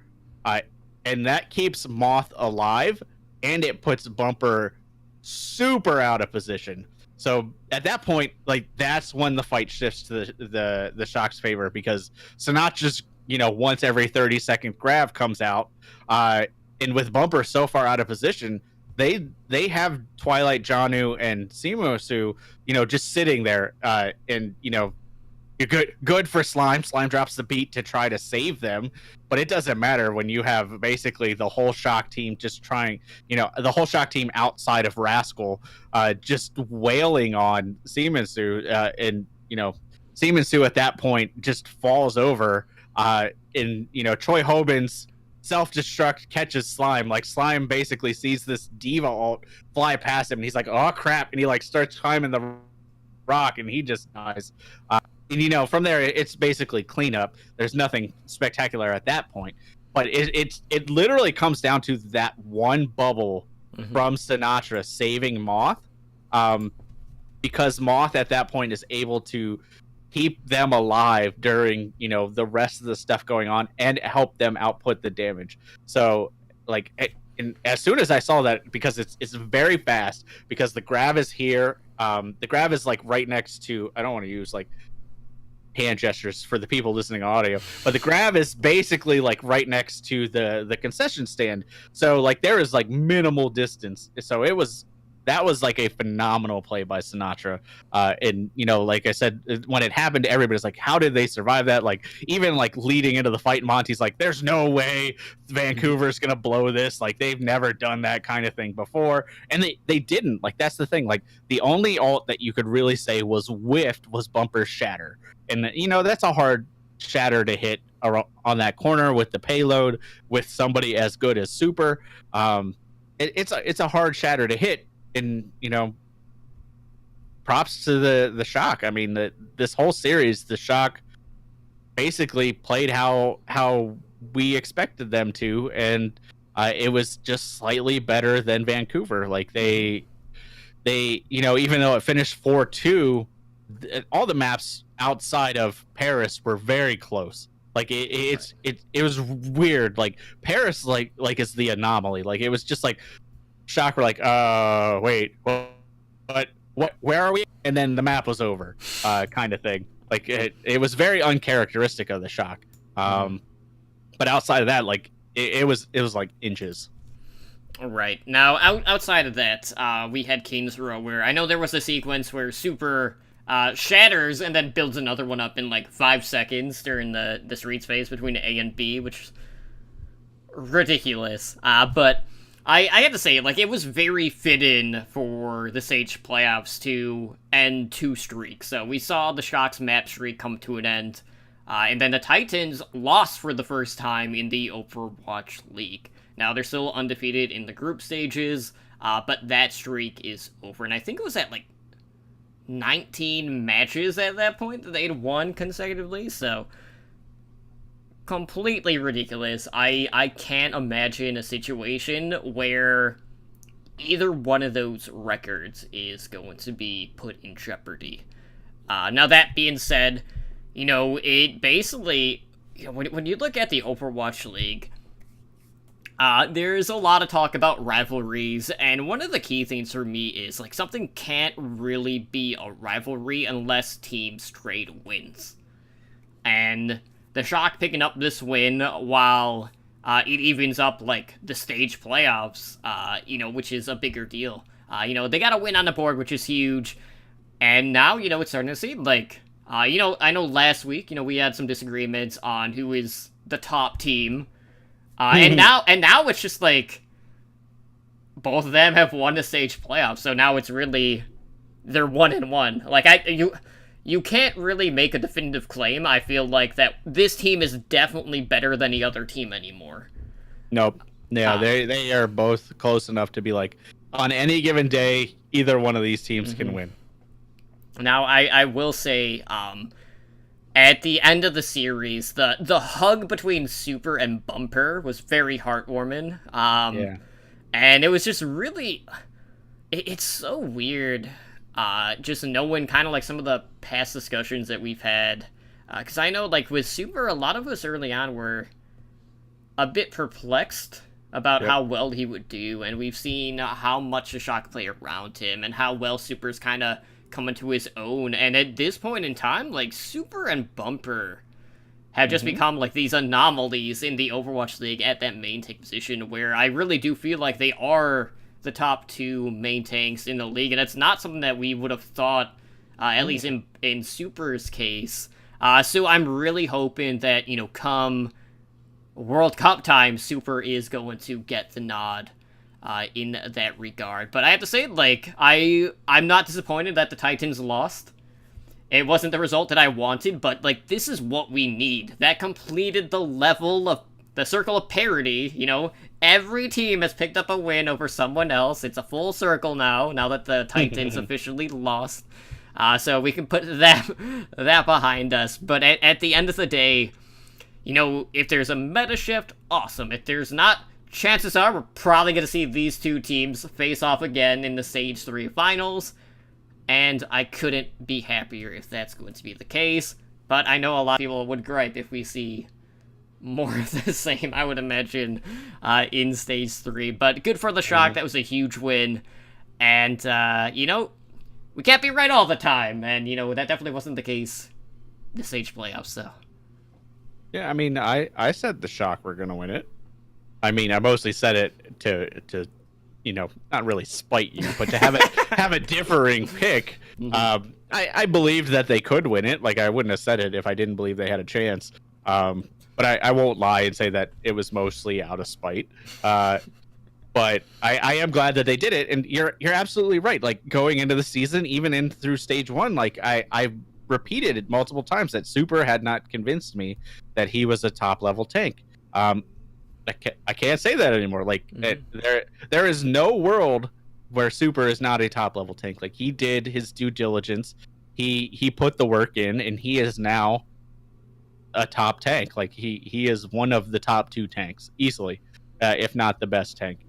and that keeps Moth alive, and it puts Bumper super out of position. So at that point, like that's when the fight shifts to the Shock's favor, because Sinatra's once every 30-second grab comes out, and with Bumper so far out of position, they have Twilight, Janu, and Simosu just sitting there, and you're good for Slime. Slime drops the beat to try to save them, but it doesn't matter when you have basically the whole Shock team just trying, the whole Shock team outside of Rascal, just wailing on Simosu, and Simosu at that point just falls over, and Troy Hoban's self-destruct catches Slime. Like Slime basically sees this Diva ult fly past him, and he's like, "Oh crap!" and he like starts climbing the rock, and he just dies. And from there, it's basically cleanup. There's nothing spectacular at that point, but it literally comes down to that one bubble from Sinatra saving Moth, because Moth at that point is able to keep them alive during the rest of the stuff going on and help them output the damage. So like, and as soon as I saw that, because it's very fast, because the grab is here, the grab is like right next to, I don't want to use like hand gestures for the people listening on audio, but the grab is basically like right next to the concession stand, so like there is like minimal distance. So that was like a phenomenal play by Sinatra, and like I said, when it happened, everybody's like, how did they survive that? Like even like leading into the fight, Monty's like, there's no way Vancouver's gonna blow this, like they've never done that kind of thing before, and they didn't. Like that's the thing, like the only ult that you could really say was whiffed was Bumper's shatter, and that's a hard shatter to hit on that corner with the payload with somebody as good as Super. It's a hard shatter to hit. And props to the Shock. I mean, this whole series, the Shock basically played how we expected them to, and it was just slightly better than Vancouver. Like they even though it finished 4-2, all the maps outside of Paris were very close. Like it was weird. Like Paris like is the anomaly. Like it was just like Shock were like, wait, what, where are we? And then the map was over, kind of thing. Like it was very uncharacteristic of the Shock. But outside of that, like it was like inches. Right. Now, outside of that, we had King's Row, where I know there was a sequence where Super shatters and then builds another one up in like 5 seconds during this read space between A and B, which is ridiculous. But I have to say, like, it was very fit-in for the Sage playoffs to end 2 streaks. So we saw the Shock's map streak come to an end, and then the Titans lost for the first time in the Overwatch League. Now, they're still undefeated in the group stages, but that streak is over. And I think it was at, like, 19 matches at that point that they'd won consecutively, so completely ridiculous. I can't imagine a situation where either one of those records is going to be put in jeopardy. Now, that being said, it basically, when you look at the Overwatch League, There's a lot of talk about rivalries, and one of the key things for me is, like, something can't really be a rivalry unless teams trade wins. And the Shock picking up this win while it evens up, like, the stage playoffs, which is a bigger deal. They got a win on the board, which is huge, and now, it's starting to seem like, I know last week, we had some disagreements on who is the top team, and now it's just like both of them have won the stage playoffs, so now it's really they're 1-1. Like you can't really make a definitive claim. I feel like that this team is definitely better than the other team anymore. Nope. Yeah, they are both close enough to be like on any given day, either one of these teams can win. Now I will say, at the end of the series, the hug between Super and Bumper was very heartwarming. And it was just really, it's so weird, just knowing kind of like some of the past discussions that we've had. Because I know, like, with Super, a lot of us early on were a bit perplexed about how well he would do, and we've seen how much the Shock play around him, and how well Super's kind of coming to his own, and at this point in time, like, Super and Bumper have just become, like, these anomalies in the Overwatch League at that main tank position, where I really do feel like they are the top two main tanks in the league, and it's not something that we would have thought, at least in Super's case. So I'm really hoping that, come World Cup time, Super is going to get the nod in that regard. But I have to say, like, I'm not disappointed that the Titans lost. It wasn't the result that I wanted, but, like, this is what we need. That completed the level of the circle of parity, Every team has picked up a win over someone else. It's a full circle now that the Titans officially lost. So we can put that behind us. But at the end of the day, if there's a meta shift, awesome. If there's not, chances are we're probably going to see these two teams face off again in the Stage 3 finals, and I couldn't be happier if that's going to be the case, but I know a lot of people would gripe if we see more of the same, I would imagine, in Stage 3, but good for the Shock. That was a huge win, and, we can't be right all the time, and, that definitely wasn't the case in the Stage playoffs, so. Yeah, I mean, I said the Shock were going to win it. I mean, I mostly said it to not really spite you, but to have it have a differing pick. I believed that they could win it. Like, I wouldn't have said it if I didn't believe they had a chance. But I won't lie and say that it was mostly out of spite. But I am glad that they did it. And you're absolutely right. Like, going into the season, even in through Stage 1, like I repeated it multiple times that Super had not convinced me that he was a top level tank. I can't say that anymore. Like, there is no world where Super is not a top level tank. Like, he did his due diligence. He put the work in, and he is now a top tank. Like, he is one of the top two tanks easily, if not the best tank.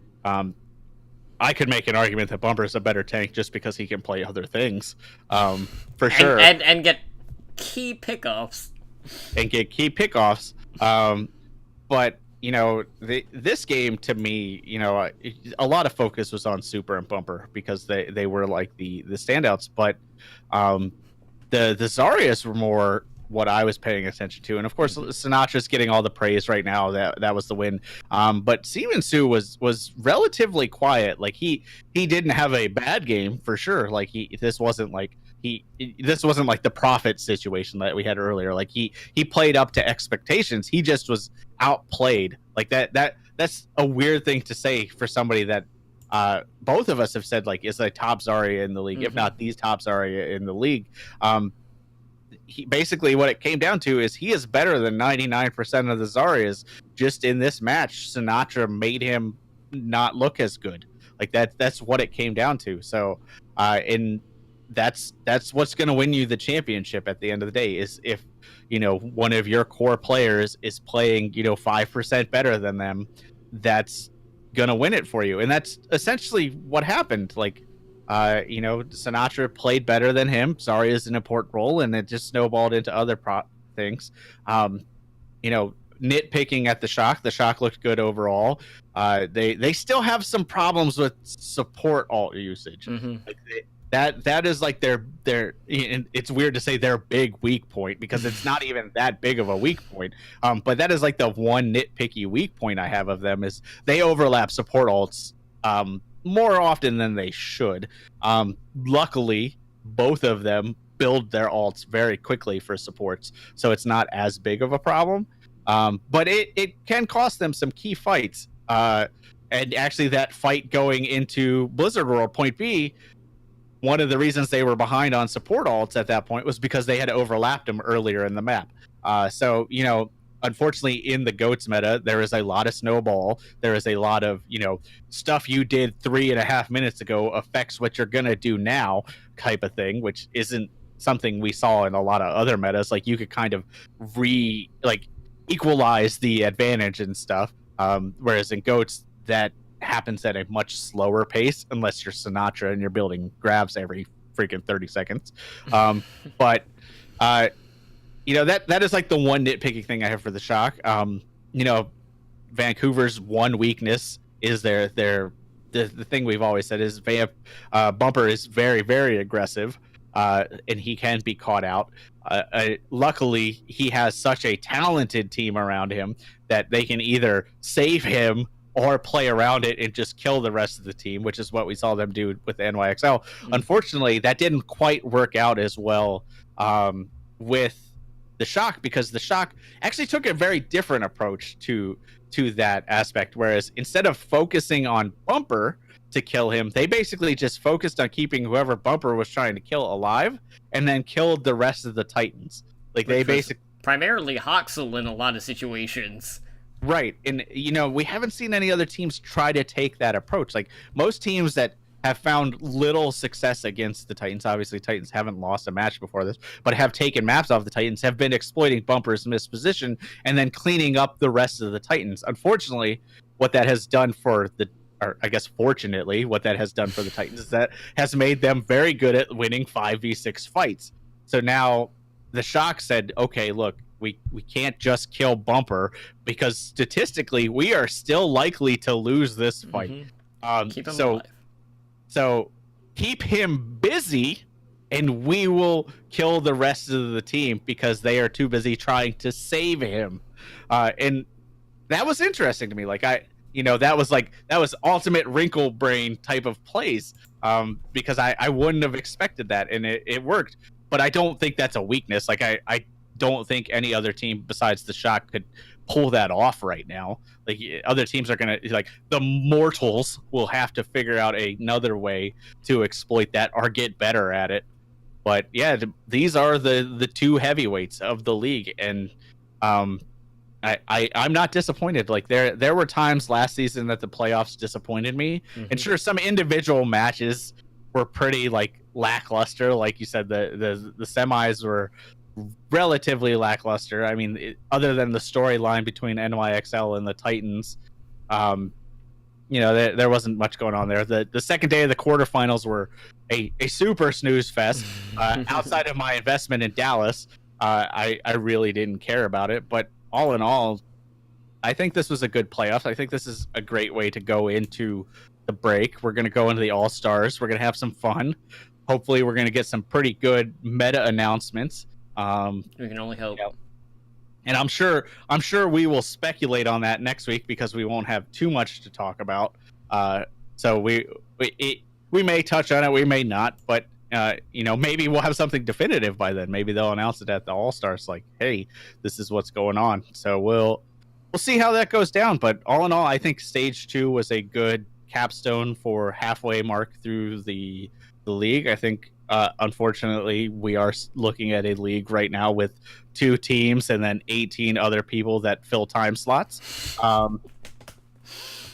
I could make an argument that Bumper is a better tank just because he can play other things, for sure, and get key pickoffs. But this game, to me, a lot of focus was on Super and Bumper because they were like the standouts. But the Zarya's were more what I was paying attention to, and of course, Sinatra's getting all the praise right now. That was the win. But Su was relatively quiet. Like, he didn't have a bad game for sure. Like, this wasn't like the Prophet situation that we had earlier. Like, he played up to expectations. He just was outplayed. Like, that's a weird thing to say for somebody that both of us have said, like, is a top Zarya in the league, if not the top Zarya in the league. He basically, what it came down to is he is better than 99% of the Zaryas. Just in this match, Sinatra made him not look as good. Like, that's what it came down to. So, and that's what's going to win you the championship at the end of the day, is if one of your core players is playing 5% better than them. That's gonna win it for you, and that's essentially what happened. Like, Sinatra played better than him. Zarya is an important role, and it just snowballed into other things. nitpicking at the Shock looked good overall. They still have some problems with support alt usage. Like that is like their and it's weird to say their big weak point because it's not even that big of a weak point. But that is like the one nitpicky weak point I have of them is they overlap support alts more often than they should. Luckily, both of them build their alts very quickly for supports, so it's not as big of a problem. But it can cost them some key fights. And actually, that fight going into Blizzard World Point B, one of the reasons they were behind on support alts at that point was because they had overlapped them earlier in the map. So, unfortunately, in the GOATS meta, there is a lot of snowball. There is a lot of, stuff you did 3.5 minutes ago affects what you're going to do now type of thing, which isn't something we saw in a lot of other metas. Like, you could kind of equalize the advantage and stuff. Whereas in GOATS, that happens at a much slower pace unless you're Sinatra and you're building grabs every freaking 30 seconds. But that is like the one nitpicking thing I have for the Shock. Vancouver's one weakness is the thing we've always said is Bumper is very, very aggressive, and he can be caught out. Luckily, he has such a talented team around him that they can either save him or play around it and just kill the rest of the team, which is what we saw them do with the NYXL. Unfortunately, that didn't quite work out as well with the Shock, because the Shock actually took a very different approach to that aspect. Whereas instead of focusing on Bumper to kill him, they basically just focused on keeping whoever Bumper was trying to kill alive, and then killed the rest of the Titans. Like, they basically primarily Hoxel in a lot of situations. Right. And, we haven't seen any other teams try to take that approach. Like, most teams that have found little success against the Titans, obviously Titans haven't lost a match before this, but have taken maps off the Titans, have been exploiting Bumper's misposition and then cleaning up the rest of the Titans. Unfortunately, what that has done fortunately, what that has done for the Titans is that has made them very good at winning 5v6 fights. So now the Shock said, okay, look, we can't just kill Bumper because statistically we are still likely to lose this fight. Keep him alive. So keep him busy and we will kill the rest of the team because they are too busy trying to save him. And that was interesting to me. Like, that was ultimate wrinkle brain type of plays, because I wouldn't have expected that, and it worked. But I don't think that's a weakness. Like, I don't think any other team besides the Shock could pull that off right now. Like, other teams are gonna, like, the mortals will have to figure out another way to exploit that or get better at it. But yeah, these are the two heavyweights of the league, and I'm not disappointed. Like, there were times last season that the playoffs disappointed me, and sure, some individual matches were pretty lackluster. Like you said, the semis were relatively lackluster. I mean, other than the storyline between NYXL and the Titans, there wasn't much going on there. The second day of the quarterfinals were a super snooze fest. Outside of my investment in Dallas, I really didn't care about it. But all in all, I think this was a good playoff. I think this is a great way to go into the break. We're going to go into the All-Stars. We're going to have some fun. Hopefully, we're going to get some pretty good meta announcements. We can only hope. And I'm sure we will speculate on that next week because we won't have too much to talk about. So we may touch on it, we may not, but maybe we'll have something definitive by then. Maybe they'll announce it at the All-Stars, like, hey, this is what's going on. So we'll see how that goes down. But all in all, I think Stage 2 was a good capstone for halfway mark through the league. I think, unfortunately, we are looking at a league right now with 2 teams and then 18 other people that fill time slots.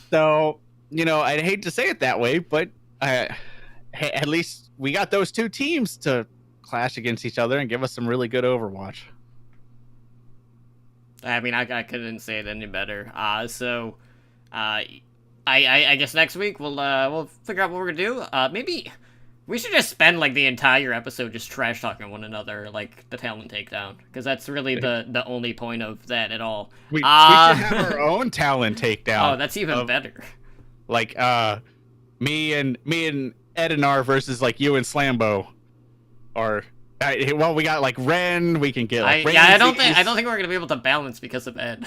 So, I'd hate to say it that way, but at least we got those 2 teams to clash against each other and give us some really good Overwatch. I mean, I couldn't say it any better. I guess next week we'll figure out what we're gonna do. Maybe We should just spend like the entire episode just trash talking one another, like the talent takedown, because that's really the only point of that at all. We should have our own talent takedown. Oh, that's even better. Like me and Edinar versus like you and Slambo, or well, we got like Ren. We can get like I don't think we're gonna be able to balance because of Ed.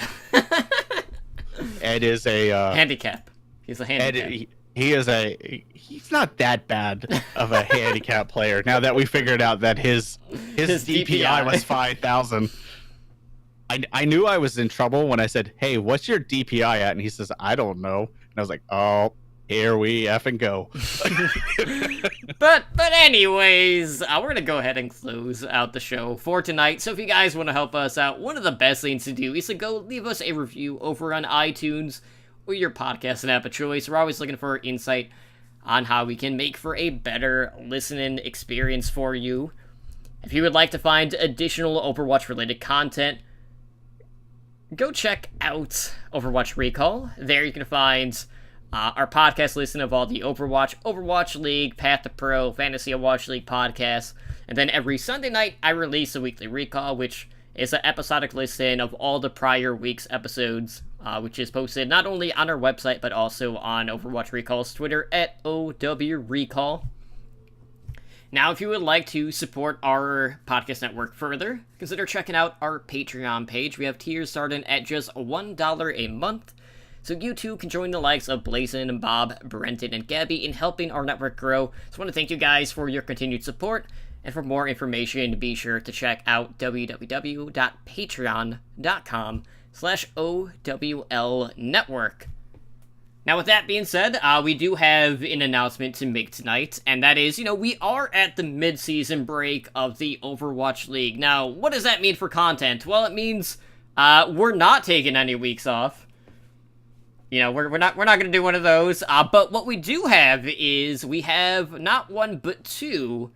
Ed is a handicap. He's a handicap. Ed, he's not that bad of a handicap player. Now that we figured out that his DPI was 5,000. I knew I was in trouble when I said, "Hey, what's your DPI at?" And he says, "I don't know." And I was like, "Oh, here we effing go." But anyways, we're gonna go ahead and close out the show for tonight. So if you guys want to help us out, one of the best things to do is to go leave us a review over on iTunes or your podcast app of choice. We're always looking for insight on how we can make for a better listening experience for you. If you would like to find additional Overwatch-related content, go check out Overwatch Recall. There you can find our podcast listing of all the Overwatch League, Path to Pro, Fantasy Overwatch League podcasts. And then every Sunday night, I release a weekly recall, which is an episodic listing of all the prior week's episodes, which is posted not only on our website, but also on Overwatch Recall's Twitter at OWRecall. Now, if you would like to support our podcast network further, consider checking out our Patreon page. We have tiers starting at just $1 a month, so you too can join the likes of Blazin and Bob, Brenton, and Gabby in helping our network grow. So I want to thank you guys for your continued support, and for more information, be sure to check out www.patreon.com/OWL Network. Now, with that being said, we do have an announcement to make tonight, and that is, we are at the mid-season break of the Overwatch League. Now, what does that mean for content? Well, it means we're not taking any weeks off. We're not going to do one of those. But what we do have is we have not one but two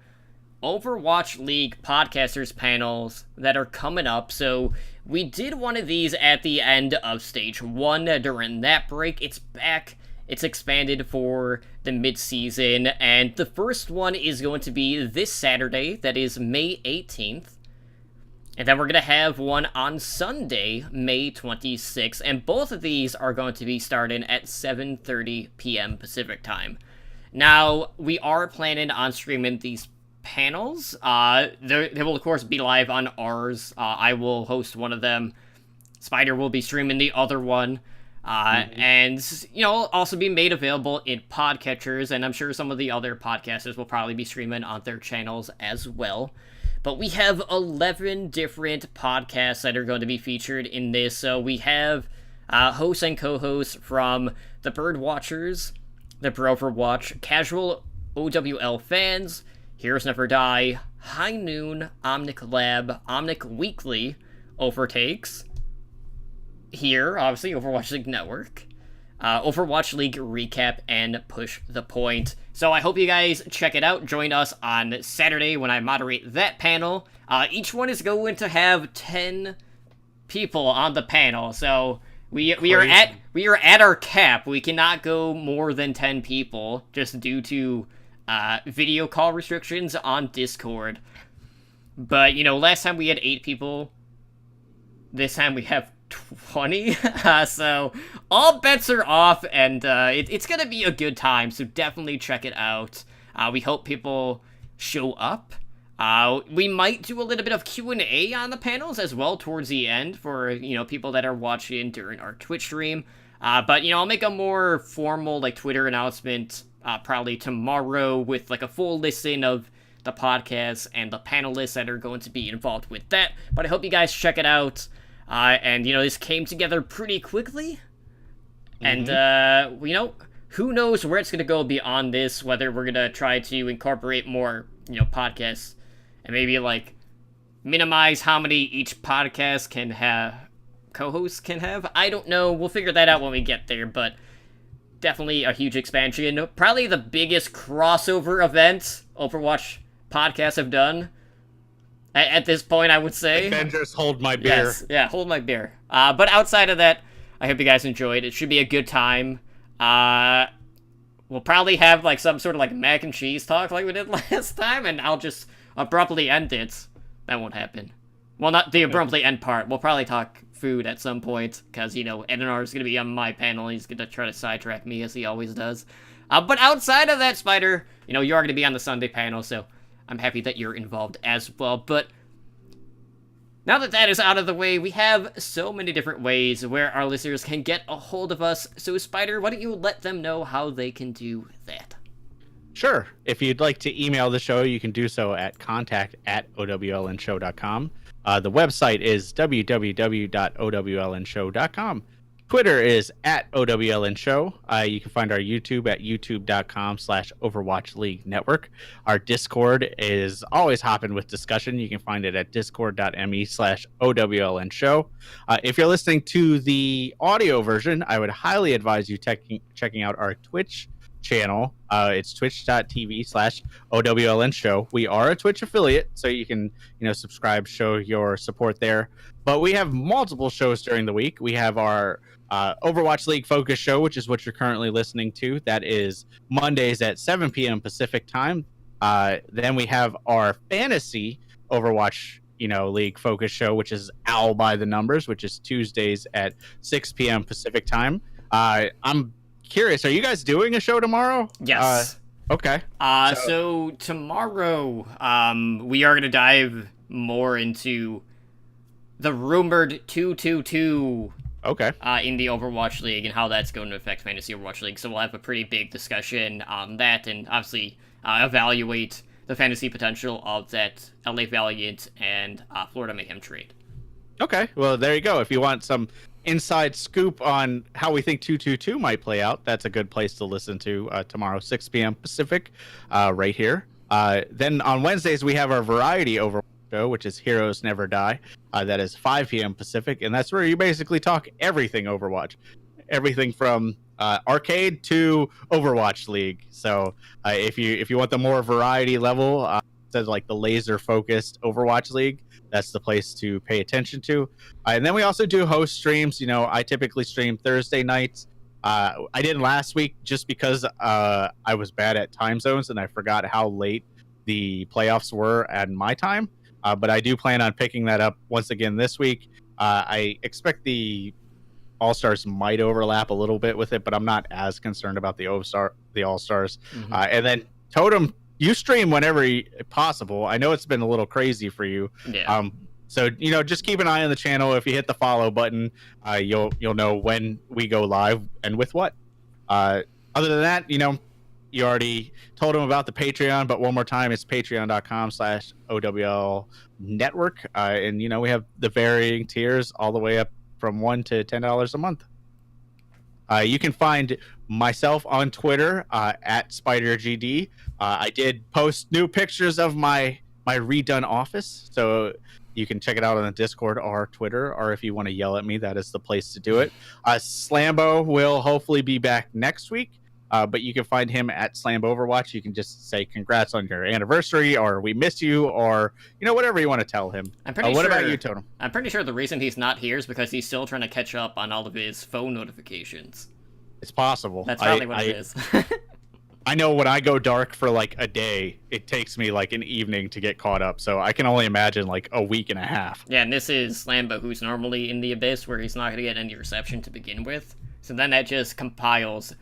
Overwatch League podcasters panels that are coming up. So we did one of these at the end of Stage 1 during that break. It's back. It's expanded for the mid-season. And the first one is going to be this Saturday. That is May 18th. And then we're going to have one on Sunday, May 26th. And both of these are going to be starting at 7:30 p.m. Pacific time. Now, we are planning on streaming these panels. They will, of course, be live on ours. I will host one of them. Spider will be streaming the other one. And, also be made available in podcatchers. And I'm sure some of the other podcasters will probably be streaming on their channels as well. But we have 11 different podcasts that are going to be featured in this. So we have hosts and co-hosts from the Bird Watchers, the Pro Overwatch, Casual OWL Fans, Heroes Never Die, High Noon, Omnic Lab, Omnic Weekly, Overtakes, here, obviously, Overwatch League Network, Overwatch League Recap, and Push the Point. So I hope you guys check it out. Join us on Saturday when I moderate that panel. Each one is going to have 10 people on the panel, so we are at our cap. We cannot go more than 10 people just due to video call restrictions on Discord. But last time we had 8 people. This time we have 20. So all bets are off, and it's gonna be a good time. So definitely check it out. We hope people show up. We might do a little bit of Q&A on the panels as well towards the end for people that are watching during our Twitch stream. But I'll make a more formal Twitter announcement probably tomorrow with a full listing of the podcast and the panelists that are going to be involved with that. But I hope you guys check it out. And this came together pretty quickly. And who knows where it's gonna go beyond this, whether we're gonna try to incorporate more podcasts and maybe minimize how many each podcast can have, co-hosts can have. I don't know, we'll figure that out when we get there, but definitely a huge expansion. Probably the biggest crossover event Overwatch podcasts have done at this point, I would say. Avengers, hold my beer. Yes, yeah, hold my beer. But outside of that, I hope you guys enjoyed. It should be a good time. we'll probably have, like, some sort of, like, mac and cheese talk like we did last time, and I'll just abruptly end it. That won't happen. Well, not the abruptly end part. We'll probably talk food at some point, because, you know, Edinar is going to be on my panel. He's going to try to sidetrack me, as he always does. But outside of that, Spider, you know, you are going to be on the Sunday panel, so I'm happy that you're involved as well. But now that that is out of the way, we have so many different ways where our listeners can get a hold of us. So, Spider, why don't you let them know how they can do that? Sure. If you'd like to email the show, you can do so at contact@owlnshow.com. The website is www.owlnshow.com. Twitter is @OWLNShow. You can find our YouTube at youtube.com/Overwatch League Network. Our Discord is always hopping with discussion. You can find it at discord.me/OWLNShow. If you're listening to the audio version, I would highly advise you checking out our Twitch channel. It's twitch.tv/OWLNShow. We are a Twitch affiliate, so you can, subscribe, show your support there. But we have multiple shows during the week. We have our Overwatch League Focus show, which is what you're currently listening to. That is Mondays at 7 p.m. Pacific time. Then we have our Fantasy Overwatch League Focus show, which is Owl by the Numbers, which is Tuesdays at 6 p.m. Pacific time. I'm curious, are you guys doing a show tomorrow? Yes. Okay. So tomorrow, we are going to dive more into the rumored 222 in the Overwatch League and how that's going to affect Fantasy Overwatch League. So we'll have a pretty big discussion on that and obviously evaluate the fantasy potential of that LA Valiant and Florida Mayhem trade. Okay, well, there you go. If you want some inside scoop on how we think 222 might play out, that's a good place to listen to tomorrow, 6 p.m. Pacific, right here. Then on Wednesdays, we have our Variety Overwatch show, which is Heroes Never Die. That is 5 p.m. Pacific, and that's where you basically talk everything Overwatch. Everything from arcade to Overwatch League. So if you want the more variety level, instead of like the laser focused Overwatch League, that's the place to pay attention to. And then we also do host streams. I typically stream Thursday nights. I didn't last week just because I was bad at time zones and I forgot how late the playoffs were at my time. But I do plan on picking that up once again this week. I expect the All-Stars might overlap a little bit with it, but I'm not as concerned about the All-Stars. Mm-hmm. And then Totem, you stream whenever possible. I know it's been a little crazy for you. Yeah. So just keep an eye on the channel. If you hit the follow button, you'll know when we go live and with what. Other than that, you already told them about the Patreon, but one more time, it's patreon.com/OWL Network. And we have the varying tiers all the way up from $1 to $10 a month. You can find myself on Twitter at SpiderGD. I did post new pictures of my redone office, so you can check it out on the Discord or Twitter, or if you want to yell at me, that is the place to do it. Slambo will hopefully be back next week, but you can find him at Slambo Overwatch. You can just say congrats on your anniversary, or we miss you, or whatever you want to tell him. What about you, Totem? I'm pretty sure the reason he's not here is because he's still trying to catch up on all of his phone notifications. It's possible. That's probably what it is. I know when I go dark for like a day, it takes me like an evening to get caught up. So I can only imagine like a week and a half. Yeah, and this is Slambo, who's normally in the Abyss, where he's not going to get any reception to begin with. So then that just compiles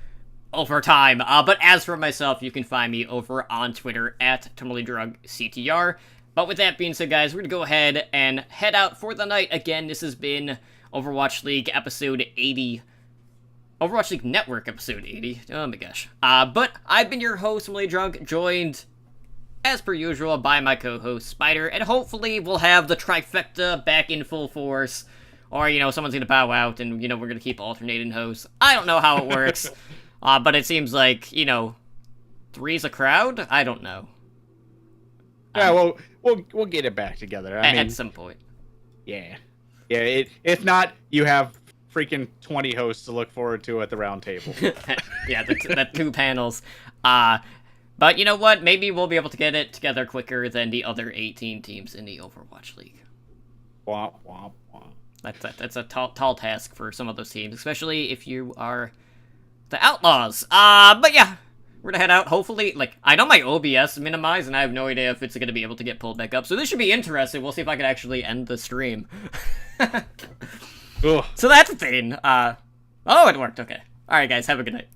over time. But as for myself, you can find me over on Twitter at TurmelyDrugCTR. But with that being said, guys, we're going to go ahead and head out for the night. Again, this has been Overwatch League episode 80. Overwatch League Network episode 80. Oh my gosh. But I've been your host, Emily Drunk, joined, as per usual, by my co-host, Spider, and hopefully we'll have the trifecta back in full force, or, someone's gonna bow out, and, we're gonna keep alternating hosts. I don't know how it works, but it seems like, three's a crowd? I don't know. Yeah, we'll get it back together. I mean, at some point. Yeah. Yeah, if not, you have freaking 20 hosts to look forward to at the round table. Yeah, the two panels. But you know what? Maybe we'll be able to get it together quicker than the other 18 teams in the Overwatch League. Womp, womp, womp. That's a tall task for some of those teams, especially if you are the Outlaws. But yeah, we're gonna head out. Hopefully, like, I know my OBS minimized, and I have no idea if it's gonna be able to get pulled back up. So this should be interesting. We'll see if I can actually end the stream. Ugh. So that's the thing. Oh, it worked. Okay. All right, guys. Have a good night.